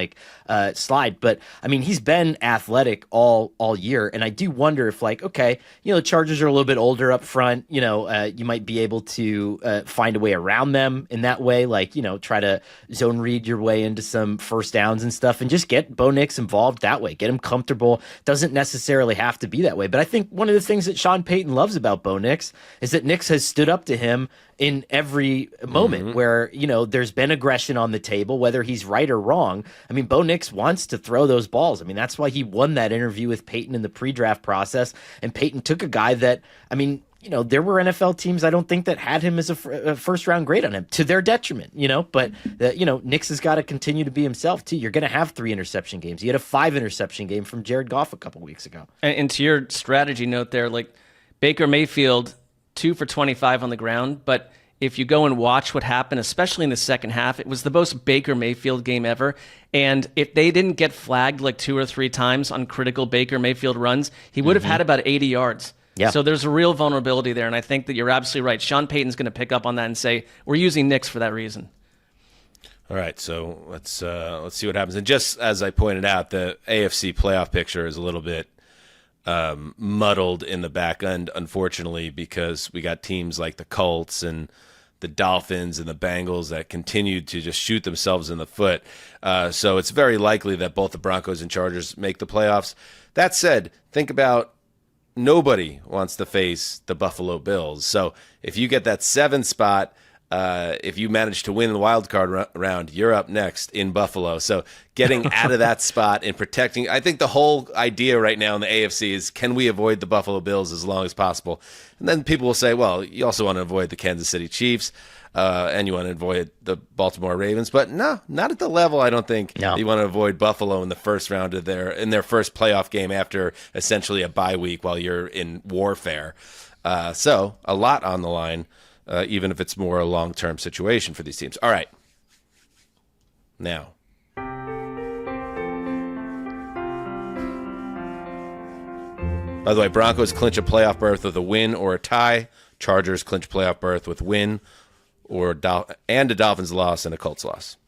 slide. But I mean, he's been athletic all year, and I do wonder if the Chargers are a little bit older up front. You might be able to find a way around them in that way, try to zone read your way into some first downs and stuff, and just get Bo Nix involved that way. Get him comfortable. Doesn't necessarily have to be that way, but I think one of the things that Sean Payton loves about Bo Nix is that Nix has stood up to him in every moment where, there's been aggression on the table, whether he's right or wrong. I mean, Bo Nix wants to throw those balls. I mean, that's why he won that interview with Peyton in the pre-draft process. And Peyton took a guy that, there were NFL teams I don't think that had him as a first-round grade on him, to their detriment, but, Nix has got to continue to be himself, too. You're going to have 3 interception games. You had a 5-interception game from Jared Goff a couple weeks ago. And to your strategy note there, Baker Mayfield, 2 for 25 on the ground, but if you go and watch what happened, especially in the second half, it was the most Baker Mayfield game ever. And if they didn't get flagged 2 or 3 times on critical Baker Mayfield runs, he would have had about 80 yards. Yeah. So there's a real vulnerability there, and I think that you're absolutely right. Sean Payton's going to pick up on that and say, we're using Nix for that reason. All right, so let's see what happens. And just as I pointed out, the AFC playoff picture is a little bit muddled in the back end, unfortunately, because we got teams like the Colts and the Dolphins and the Bengals that continued to just shoot themselves in the foot. So it's very likely that both the Broncos and Chargers make the playoffs. That said, think about nobody wants to face the Buffalo Bills. So if you get that 7th spot, if you manage to win the wild card round, you're up next in Buffalo. So getting out of that spot and protecting, I think the whole idea right now in the AFC is, can we avoid the Buffalo Bills as long as possible? And then people will say, well, you also want to avoid the Kansas City Chiefs, and you want to avoid the Baltimore Ravens. But no, not at the level, I don't think. No. You want to avoid Buffalo in the first round of in their first playoff game after essentially a bye week while you're in warfare. So a lot on the line. Even if it's more a long-term situation for these teams. All right. Now. By the way, Broncos clinch a playoff berth with a win or a tie. Chargers clinch playoff berth with win and a Dolphins loss and a Colts loss.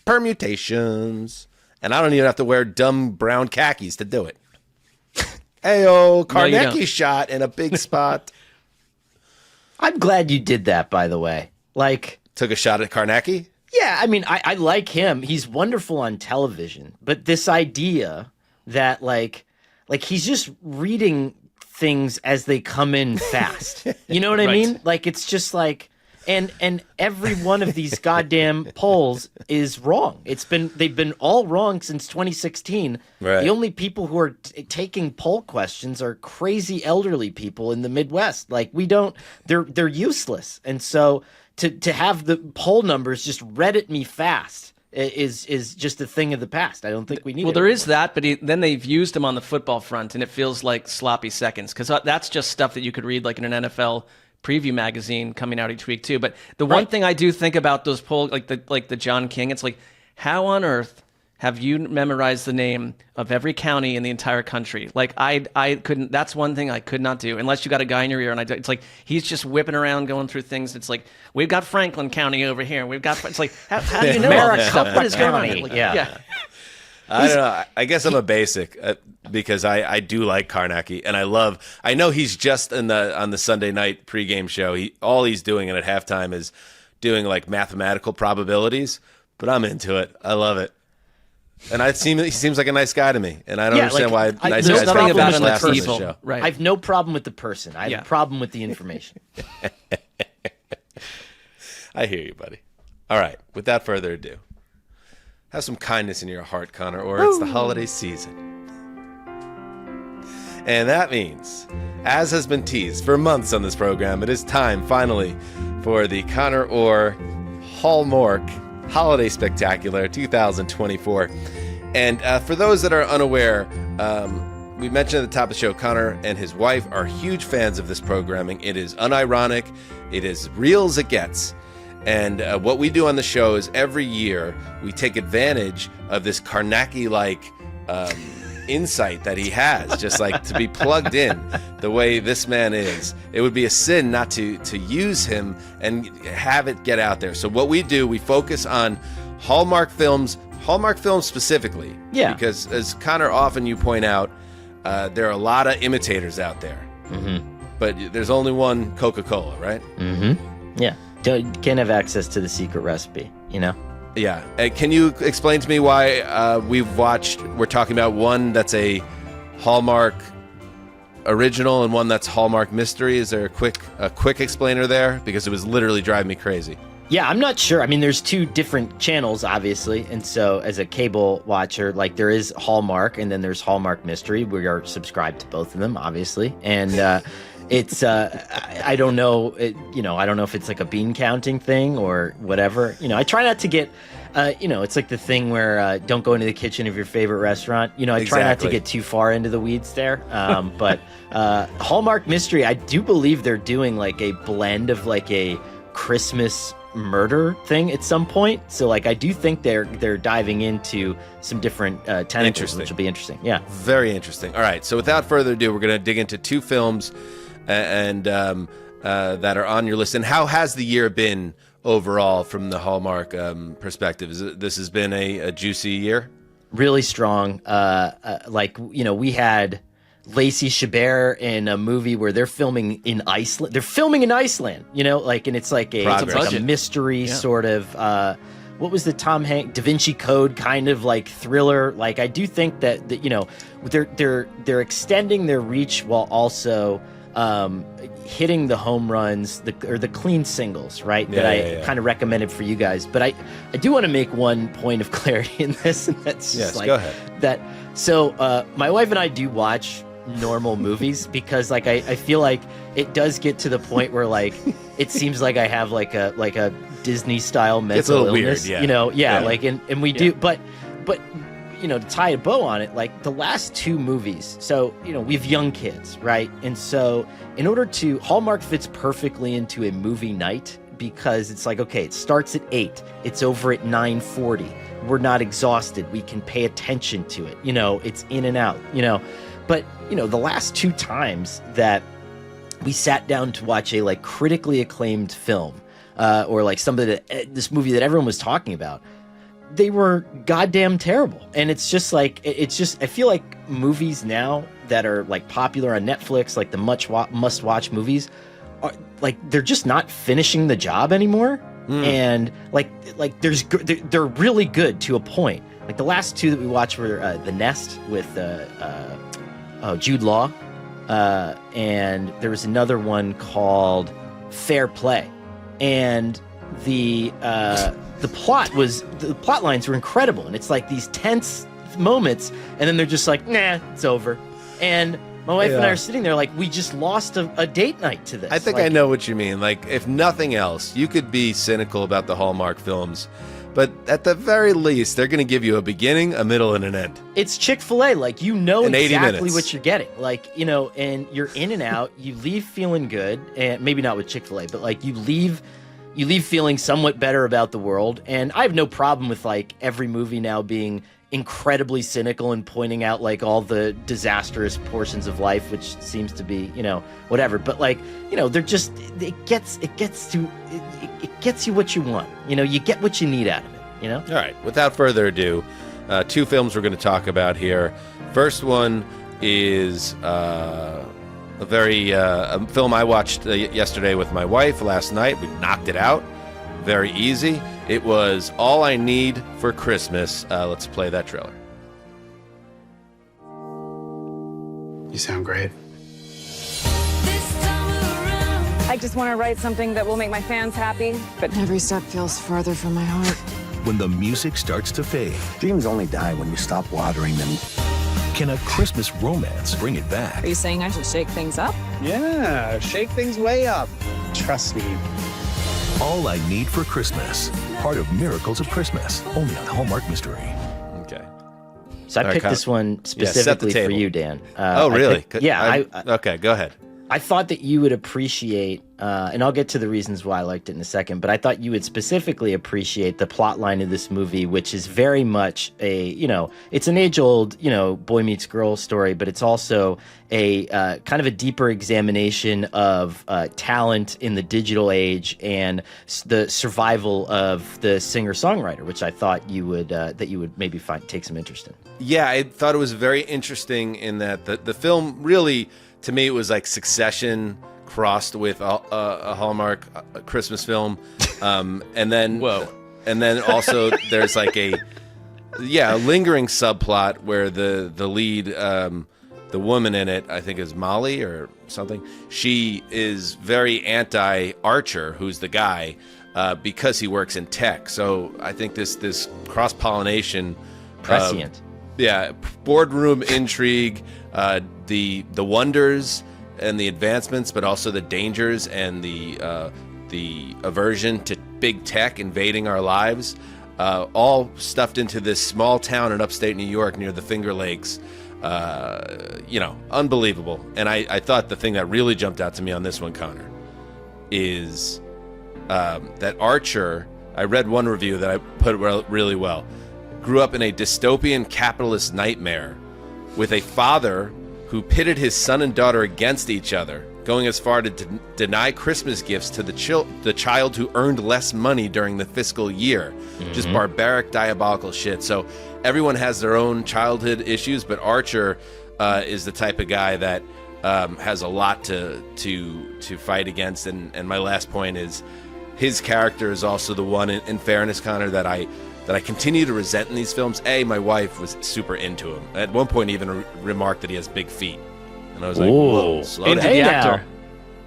Permutations. And I don't even have to wear dumb brown khakis to do it. Ayo, Karnecki shot in a big spot. I'm glad you did that, by the way. Like, took a shot at Karnecki? Yeah, I mean, I like him. He's wonderful on television. But this idea that, like he's just reading things as they come in fast. You know what I mean? Like, it's just like, and every one of these goddamn polls is wrong. They've been all wrong since 2016. Right. The only people who are taking poll questions are crazy elderly people in the Midwest. Like, they're useless. And so to have the poll numbers just read at me fast is just a thing of the past. I don't think we need it. Well, there is that, but then they've used him on the football front, and it feels like sloppy seconds, because that's just stuff that you could read like in an NFL preview magazine coming out each week too. But the one thing I do think about those polls, like the John King, it's like, how on earth have you memorized the name of every county in the entire country? Like, I couldn't. That's one thing I could not do unless you got a guy in your ear. And it's like he's just whipping around going through things. It's like, we've got Franklin County over here. We've got. It's like, how do you know all this stuff? What is going on? Like, yeah. I don't know. I guess I'm a basic because I do like Karnecki, and I know he's just on the Sunday night pregame show. All he's doing at halftime is doing like mathematical probabilities, but I'm into it. I love it. And he seems like a nice guy to me, and I don't understand why nice guys nothing don't about finish him last on the evil. show. I have no problem with the person. I have a problem with the information. I hear you, buddy. All right. Without further ado, have some kindness in your heart, Conor Orr. It's the holiday season. And that means, as has been teased for months on this program, it is time, finally, for the Conor Orr HallmOrrk Holiday Spectacular 2024. And for those that are unaware, we mentioned at the top of the show, Conor and his wife are huge fans of this programming. It is unironic. It is real as it gets. And what we do on the show is every year we take advantage of this Karnecki-like insight that he has, just like to be plugged in the way this man is. It would be a sin not to use him and have it get out there. So what we do, we focus on Hallmark films specifically. Yeah. Because as Conor, often you point out, there are a lot of imitators out there. Mm-hmm. But there's only one Coca-Cola, right? Mm-hmm. Yeah. Can't have access to the secret recipe, you know? Yeah. Can you explain to me why we're talking about one that's a Hallmark original and one that's Hallmark mystery? Is there a quick explainer there? Because it was literally driving me crazy. Yeah, I'm not sure. I mean, there's two different channels, obviously. And so as a cable watcher, like, there is Hallmark and then there's Hallmark Mystery. We are subscribed to both of them, obviously. And it's I don't know, I don't know if it's like a bean counting thing or whatever. I try not to get it's like the thing where don't go into the kitchen of your favorite restaurant. I try not to get too far into the weeds there. But Hallmark Mystery, I do believe they're doing like a blend of like a Christmas murder thing at some point. So like I do think they're diving into some different tentacles, which will be interesting. Yeah. Very interesting. All right. So without further ado, we're going to dig into two films and that are on your list. And how has the year been overall from the Hallmark perspective? This has been a juicy year? Really strong. We had Lacey Chabert in a movie where they're filming in Iceland. They're filming in Iceland, you know, like, and it's like a mystery sort of, what was the Tom Hanks, Da Vinci Code kind of like thriller. Like, I do think that you know, they're extending their reach while also hitting the home runs, the clean singles, right? That I kind of recommended for you guys. But I do want to make one point of clarity in this, and that's just like, go ahead. That so my wife and I do watch normal movies because like I feel like it does get to the point where like it seems like I have like a Disney style mental illness, weird, you know, like and we do, but you know, to tie a bow on it, like the last two movies, so, you know, we have young kids, right? And so in order to, Hallmark fits perfectly into a movie night because it's like, okay, it starts at 8, it's over at 9:40. We're not exhausted. We can pay attention to it. You know, it's in and out, you know. But, you know, the last two times that we sat down to watch a like critically acclaimed film or like this movie that everyone was talking about, they were goddamn terrible. And it's just like, I feel like movies now that are like popular on Netflix, like the must-watch movies, are like, they're just not finishing the job anymore. And like they're really good to a point. Like the last two that we watched were The Nest with Jude Law, and there was another one called Fair Play, and the plot lines were incredible, and it's like these tense moments, and then they're just like, nah, it's over. And my wife and I are sitting there like, we just lost a date night to this. I think I know what you mean. Like, if nothing else, you could be cynical about the Hallmark films, but at the very least, they're going to give you a beginning, a middle, and an end. It's Chick-fil-A. Like, you know exactly what you're getting. Like, you know, and you're in and out. You leave feeling good, and maybe not with Chick-fil-A, but like you leave feeling somewhat better about the world. And I have no problem with like every movie now being incredibly cynical and pointing out like all the disastrous portions of life, which seems to be, you know, whatever. But like, you know, they're just, it gets you what you want. You know, you get what you need out of it, you know? All right. Without further ado, two films we're going to talk about here. First one is a film I watched yesterday with my wife last night. We knocked it out. Very easy. It was All I Need for Christmas. Let's play that trailer. You sound great. I just want to write something that will make my fans happy, but every step feels farther from my heart. When the music starts to fade, dreams only die when you stop watering them. Can a Christmas romance bring it back? Are you saying I should shake things up? Yeah, shake things way up. Trust me. All I Need for Christmas. Part of Miracles of Christmas. Only on Hallmark Mystery. Okay. So I picked this one specifically for you, Dan. Oh, really? Okay, go ahead. I thought that you would appreciate, and I'll get to the reasons why I liked it in a second, but I thought you would specifically appreciate the plot line of this movie, which is very much it's an age-old, boy meets girl story, but it's also a kind of a deeper examination of talent in the digital age and the survival of the singer-songwriter, which I thought you would maybe take some interest in. Yeah, I thought it was very interesting in that the film really, to me, it was like Succession crossed with a Hallmark Christmas film, and then also there's like a lingering subplot where the lead, the woman in it, I think is Molly or something. She is very anti Archer, who's the guy, because he works in tech. So I think this cross pollination, prescient. Boardroom intrigue, the wonders and the advancements, but also the dangers and the aversion to big tech invading our lives, all stuffed into this small town in upstate New York near the Finger Lakes. Unbelievable. And I thought the thing that really jumped out to me on this one, Connor, is that Archer, I read one review that I put really well, grew up in a dystopian capitalist nightmare with a father who pitted his son and daughter against each other, going as far to deny Christmas gifts to the child who earned less money during the fiscal year. Mm-hmm. Just barbaric, diabolical shit. So everyone has their own childhood issues, but Archer is the type of guy that has a lot to fight against. And my last point is his character is also the one, in fairness, Connor, that I continue to resent in these films. My wife was super into him. At one point, even remarked that he has big feet, and I was like, "Whoa, slow down." The actor.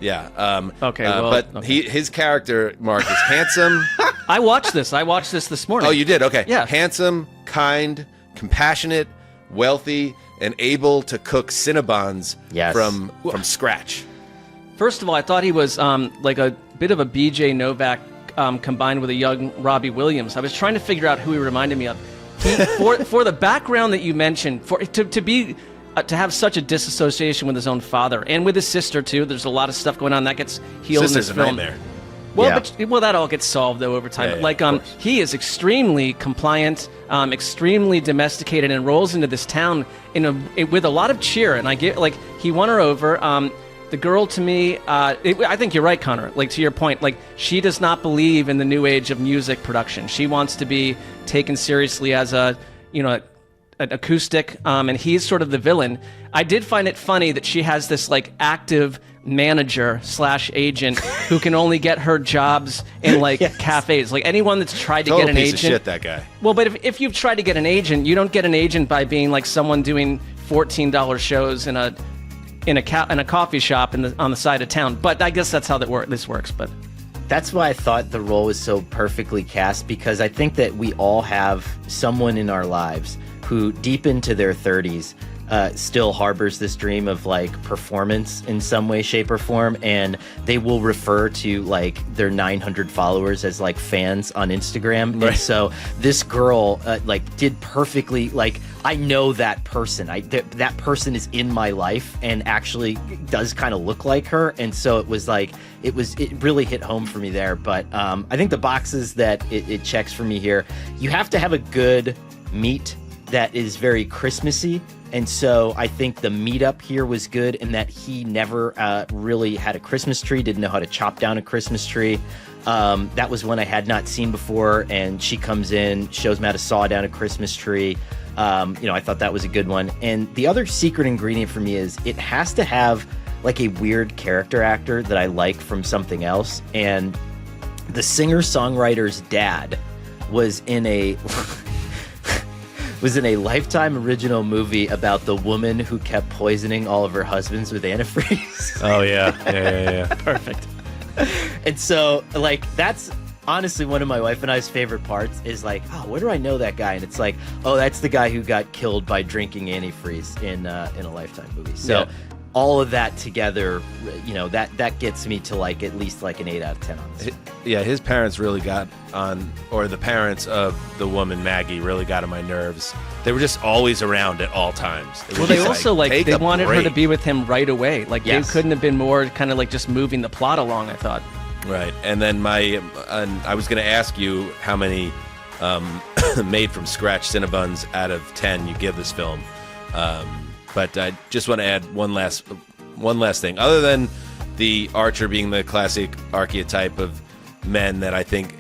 Yeah. Okay. Well, but his character, Mark, is handsome. I watched this this morning. Oh, you did? Okay. Yeah. Handsome, kind, compassionate, wealthy, and able to cook Cinnabons from scratch. First of all, I thought he was like a bit of a BJ Novak combined with a young Robbie Williams. I was trying to figure out who he reminded me of. For the background that you mentioned, to have such a disassociation with his own father and with his sister too. There's a lot of stuff going on that gets healed in this film. Sister's a nightmare. Well, that all gets solved though over time. He is extremely compliant, extremely domesticated, and rolls into this town with a lot of cheer. And he won her over. The girl, to me, I think you're right, Connor. Like, to your point, like, she does not believe in the new age of music production. She wants to be taken seriously as an acoustic, and he's sort of the villain. I did find it funny that she has this like active manager / agent who can only get her jobs in cafes. Like, anyone that's tried to get an piece agent, of shit, that guy. Well, but if you've tried to get an agent, you don't get an agent by being like someone doing $14 shows in a coffee shop on the side of town. But I guess that's how this works. But that's why I thought the role was so perfectly cast, because I think that we all have someone in our lives who deep into their 30s still harbors this dream of like performance in some way, shape, or form, and they will refer to like their 900 followers as like fans on Instagram. Right. And so this girl did perfectly. Like, I know that person. That person is in my life and actually does kind of look like her, and so it really hit home for me there. But I think the boxes that it checks for me here, you have to have a good meat that is very Christmassy. And so I think the meetup here was good in that he never really had a Christmas tree, didn't know how to chop down a Christmas tree. That was one I had not seen before, and she comes in, shows me how to saw down a Christmas tree. I thought that was a good one. And the other secret ingredient for me is it has to have like a weird character actor that I like from something else. And the singer-songwriter's dad was in a Lifetime original movie about the woman who kept poisoning all of her husbands with antifreeze. Oh, yeah. Perfect. And so, like, that's honestly one of my wife and I's favorite parts is like, oh, where do I know that guy? And it's like, oh, that's the guy who got killed by drinking antifreeze in a Lifetime movie. So all of that together, that gets me to like at least like an 8 out of 10 on this. Yeah, his parents really got on, or the parents of the woman Maggie really got on my nerves. They were just always around at all times. Well, they also they wanted her to be with him right away. Like, they couldn't have been more kind of like just moving the plot along, I thought. Right, and then I was going to ask you how many made from scratch Cinnabons out of 10 you give this film. But I just want to add one last thing. Other than the Archer being the classic archetype of men that I think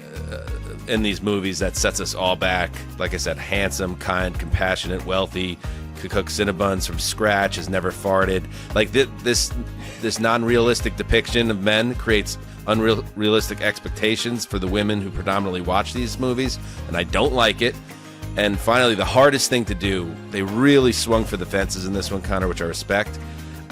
in these movies that sets us all back, like I said, handsome, kind, compassionate, wealthy, could cook Cinnabons from scratch, has never farted. Like this non-realistic depiction of men creates unrealistic expectations for the women who predominantly watch these movies, and I don't like it. And finally, the hardest thing to do, they really swung for the fences in this one, Connor, which I respect.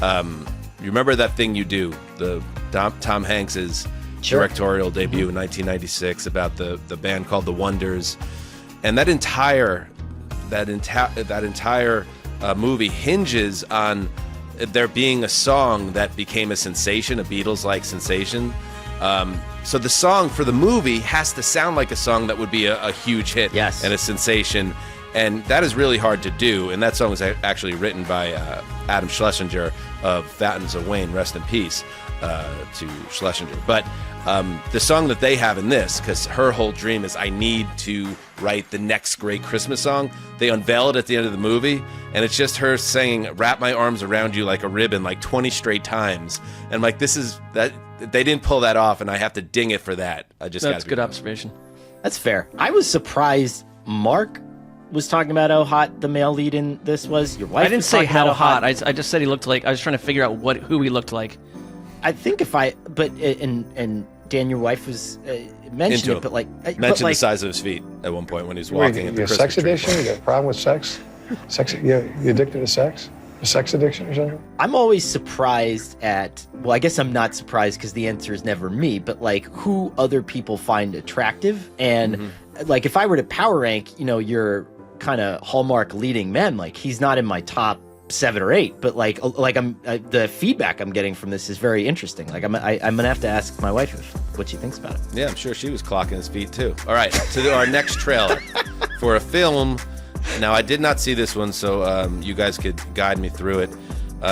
You remember That Thing You Do, the Tom Hanks's directorial debut in 1996 about the band called The Wonders, and that entire movie hinges on there being a song that became a sensation, a Beatles-like sensation. So the song for the movie has to sound like a song that would be a huge hit and a sensation, and that is really hard to do. And that song was actually written by Adam Schlesinger of Fountains of Wayne, rest in peace to Schlesinger. But the song that they have in this, because her whole dream is, I need to write the next great Christmas song, they unveil it at the end of the movie, and it's just her saying, wrap my arms around you like a ribbon, like 20 straight times. And I'm like, they didn't pull that off, and I have to ding it for that. That's good observation. That's fair. I was surprised Mark was talking about how hot the male lead in this was. Your wife. I didn't was say talking about how hot. I just said he looked like. I was trying to figure out who he looked like. I think and Dan, your wife was mentioned Into it, but like mentioned the size of his feet at one point when he was walking at the Christmas sex tree. addiction? You got a problem with sex? You addicted to sex? A sex addiction or something? I'm always surprised at, well, I guess I'm not surprised because the answer is never me, but like who other people find attractive. And like if I were to power rank, your kind of Hallmark leading men, like he's not in my top 7 or 8, but like I'm the feedback I'm getting from this is very interesting. Like I'm gonna have to ask my wife what she thinks about it. Yeah, I'm sure she was clocking his feet too. All right, to our next trailer for a film. Now, I did not see this one, so you guys could guide me through it.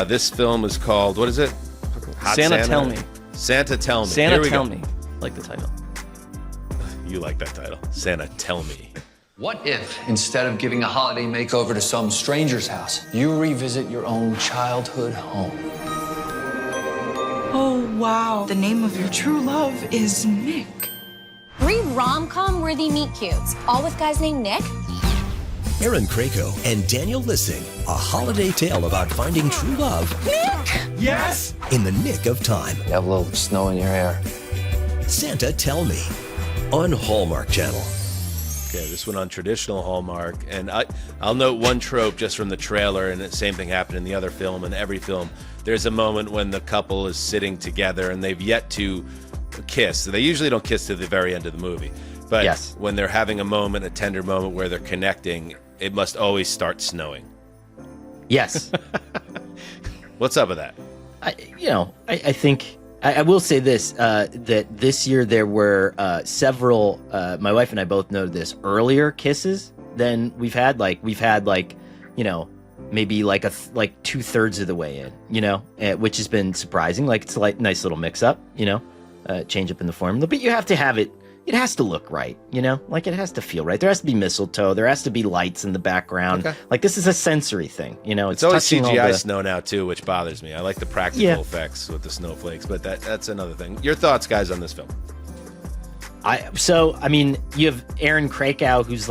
This film is called, what is it? Santa Tell Me. Santa Tell Me. Santa Tell Me. Like the title. You like that title. Santa Tell Me. What if, instead of giving a holiday makeover to some stranger's house, you revisit your own childhood home? Oh, wow. The name of your true love is Nick. 3 rom-com worthy meet cutes, all with guys named Nick. Aaron Krakow and Daniel Lissing, a holiday tale about finding true love. Nick! Yes! In the nick of time. You have a little snow in your hair. Santa Tell Me on Hallmark Channel. Okay, this one on traditional Hallmark. And I'll note one trope just from the trailer, and the same thing happened in the other film. In every film, there's a moment when the couple is sitting together and they've yet to kiss. They usually don't kiss to the very end of the movie. But yes, when they're having a moment, a tender moment where they're connecting, it must always start snowing. Yes. What's up with that? I think I will say this, that this year there were several, my wife and I both noted this, earlier kisses than we've had. Like, maybe like 2/3 of the way in, which has been surprising. Like, it's a nice little mix up, change up in the formula. But you have to have it. It has to look right, like it has to feel right. There has to be mistletoe. There has to be lights in the background. Okay. Like this is a sensory thing, It's always CGI snow now too, which bothers me. I like the practical effects with the snowflakes, but that's another thing. Your thoughts, guys, on this film? You have Aaron Krakow, who's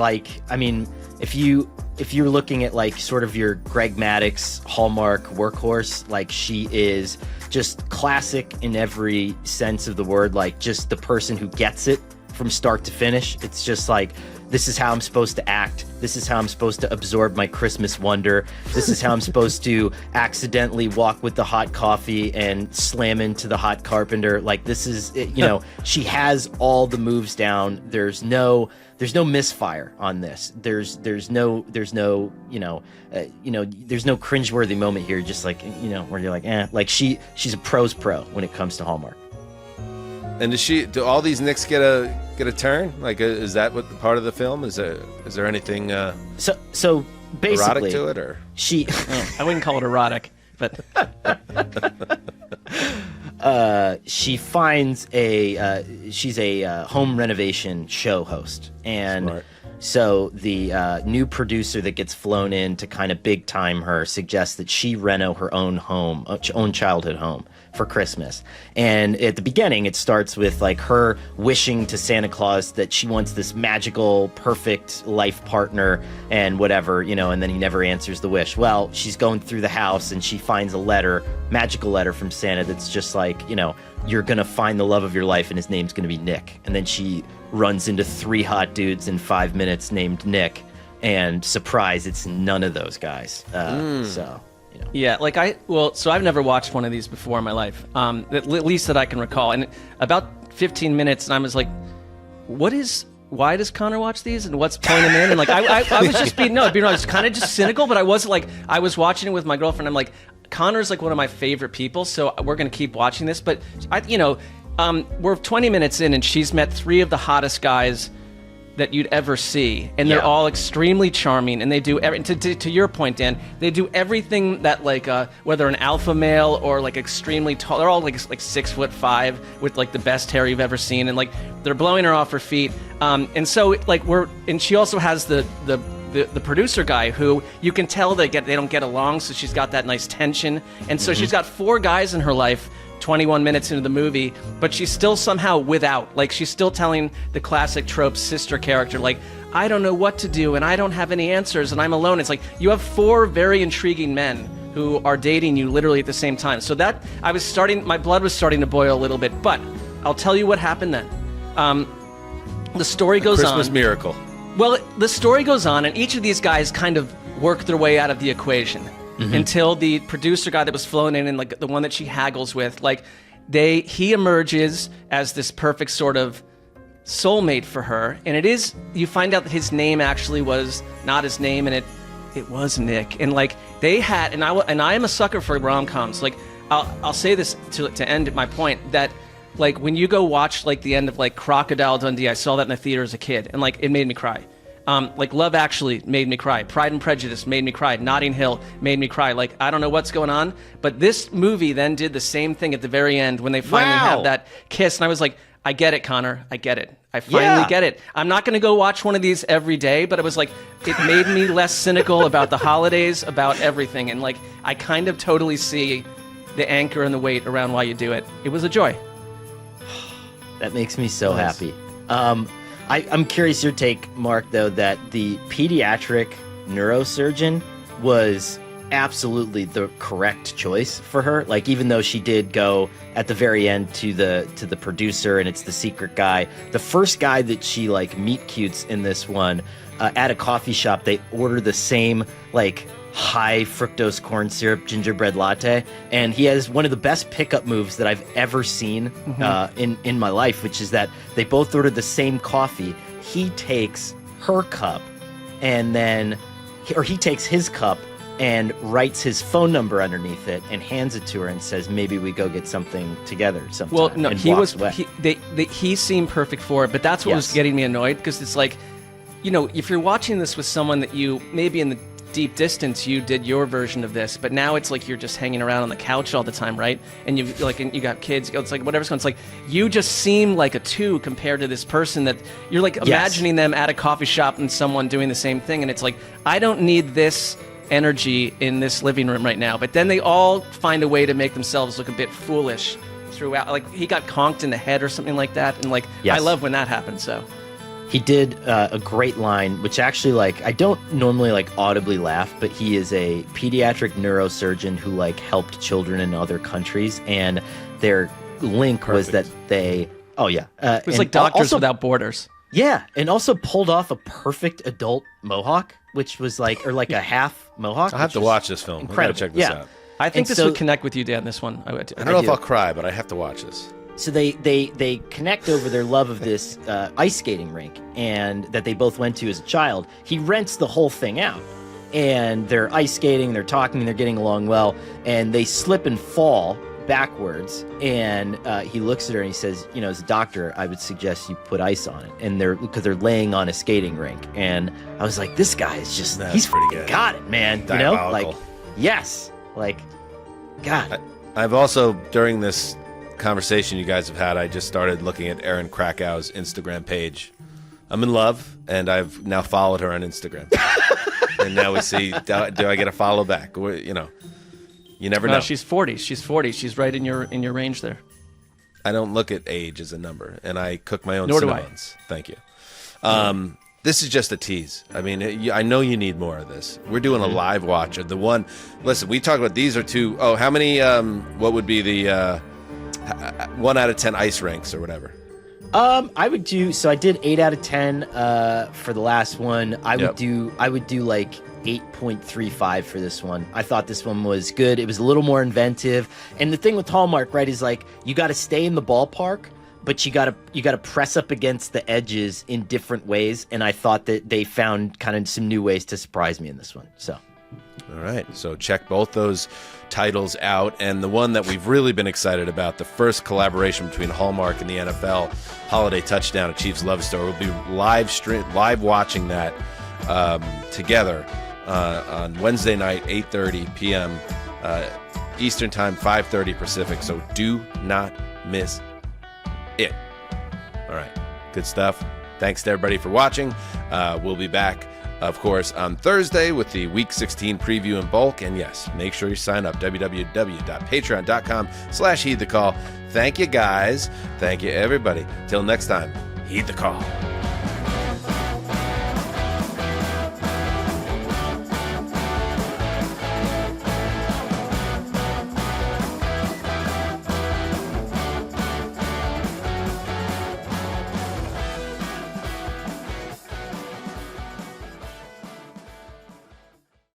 if you're looking at like sort of your Greg Maddux Hallmark workhorse, like she is just classic in every sense of the word, like just the person who gets it from start to finish. It's just like, this is how I'm supposed to act. This is how I'm supposed to absorb my Christmas wonder. This is how I'm supposed to accidentally walk with the hot coffee and slam into the hot carpenter. Like this is, she has all the moves down. There's no misfire on this. There's no cringeworthy moment here. Just like, where you're like, like she's a pro's pro when it comes to Hallmark. And do all these Nicks get a turn? Like, is that what part of the film? Is there anything so basically erotic to it, or I wouldn't call it erotic, but she finds she's a home renovation show host, and Smart. So the new producer that gets flown in to kind of big time her suggests that she reno her own home, own childhood home for Christmas. And at the beginning, it starts with like her wishing to Santa Claus that she wants this magical, perfect life partner and whatever, and then he never answers the wish. Well, she's going through the house and she finds a magical letter from Santa that's just like, you're going to find the love of your life and his name's going to be Nick. And then she runs into 3 hot dudes in 5 minutes named Nick, and surprise, it's none of those guys. So, yeah, so I've never watched one of these before in my life, at least that I can recall. And about 15 minutes, and I was like, why does Conor watch these, and what's pulling him in? And like, I was just being honest, kind of just cynical, but I wasn't like, I was watching it with my girlfriend. I'm like, Conor's like one of my favorite people, so we're going to keep watching this. But we're 20 minutes in, and she's met 3 of the hottest guys that you'd ever see, and they're all extremely charming, and they do to your point, Dan, they do everything that like whether an alpha male or like extremely tall, they're all like 6'5" with like the best hair you've ever seen, and like they're blowing her off her feet, and so like and she also has the producer guy who you can tell they don't get along, so she's got that nice tension, and so she's got 4 guys in her life 21 minutes into the movie, but she's still somehow without. Like, she's still telling the classic trope sister character, like, I don't know what to do, and I don't have any answers, and I'm alone. It's like you have 4 very intriguing men who are dating you literally at the same time. So that my blood was starting to boil a little bit, but I'll tell you what happened then. The story goes on. Christmas miracle. Well, the story goes on, and each of these guys kind of work their way out of the equation until the producer guy that was flown in, and like the one that she haggles with, like he emerges as this perfect sort of soulmate for her, and you find out that his name actually was not his name, and it was Nick, and like they had, and I am a sucker for rom-coms. Like I'll say this to end my point that. Like, when you go watch, like, the end of, like, Crocodile Dundee, I saw that in the theater as a kid, and, like, it made me cry. Like, Love Actually made me cry. Pride and Prejudice made me cry. Notting Hill made me cry. Like, I don't know what's going on, but this movie then did the same thing at the very end when they finally have that kiss, and I was like, I get it, Connor. I get it. I finally get it. I'm not going to go watch one of these every day, but it was like, it made me less cynical about the holidays, about everything, and, like, I kind of totally see the anchor and the weight around why you do it. It was a joy. That makes me so happy. I'm curious your take, Mark, though, that the pediatric neurosurgeon was absolutely the correct choice for her. Like, even though she did go at the very end to the producer and it's the secret guy, the first guy that she like meet cutes in this one at a coffee shop, they order the same like high fructose corn syrup gingerbread latte, and he has one of the best pickup moves that I've ever seen in my life, which is that they both ordered the same coffee. He takes her cup and then he takes his cup and writes his phone number underneath it and hands it to her and says, maybe we go get something together sometime. Well, no, he seemed perfect for it, but that's what was getting me annoyed, because it's like, you know, if you're watching this with someone that you maybe in the deep distance you did your version of this, but now it's like you're just hanging around on the couch all the time, right? And you got kids, it's like whatever's going, it's like you just seem like a 2 compared to this person that you're like imagining them at a coffee shop and someone doing the same thing, and it's like, I don't need this energy in this living room right now. But then they all find a way to make themselves look a bit foolish throughout. Like, he got conked in the head or something like that, and like I love when that happens. So he did a great line, which actually, like, I don't normally like audibly laugh, but he is a pediatric neurosurgeon who like helped children in other countries, and their link was that they it was like Doctors Without Borders. Yeah, and also pulled off a perfect adult mohawk, which was like, or like a half mohawk. I'll have to watch this film. Incredible. I gotta check this out. I think this would connect with you, Dan, this one. I don't know if I'll cry, but I have to watch this. So they connect over their love of this ice skating rink, and that they both went to as a child. He rents the whole thing out, and they're ice skating, they're talking, they're getting along well, and they slip and fall backwards, and he looks at her and he says, you know, as a doctor, I would suggest you put ice on it, and because they're laying on a skating rink. And I was like, this guy is just, he's pretty good. Got it, man. Diabolical. You know, like, yes, like, God. I've also, during this conversation you guys have had, I just started looking at Erin Krakow's Instagram page. I'm in love, and I've now followed her on Instagram. And now we see, do I get a follow back? Or, you know, you never know. She's 40. She's right in your range there. I don't look at age as a number, and I cook my own Nor do cinnamons. Thank you. This is just a tease. I mean, I know you need more of this. We're doing a live watch of the one. Listen, we talked about these are 2. Oh, how many? What would be the 1 out of 10 ice rinks or whatever? I would do. So I did 8 out of 10 for the last one. I would do like 8.35 for this one. I thought this one was good. It was a little more inventive. And the thing with Hallmark, right, is like you got to stay in the ballpark, but you got to press up against the edges in different ways. And I thought that they found kind of some new ways to surprise me in this one. So, all right. So check both those titles out, and the one that we've really been excited about, the first collaboration between Hallmark and the NFL, Holiday Touchdown, A Chiefs Love Story. We'll be live watching that together on Wednesday night, 8:30 p.m. Eastern Time, 5:30 Pacific. So do not miss it. All right, good stuff. Thanks to everybody for watching. We'll be back, of course, on Thursday with the Week 16 preview in bulk. And yes, make sure you sign up, www.patreon.com/heedthecall. Thank you, guys. Thank you, everybody. Till next time, heed the call.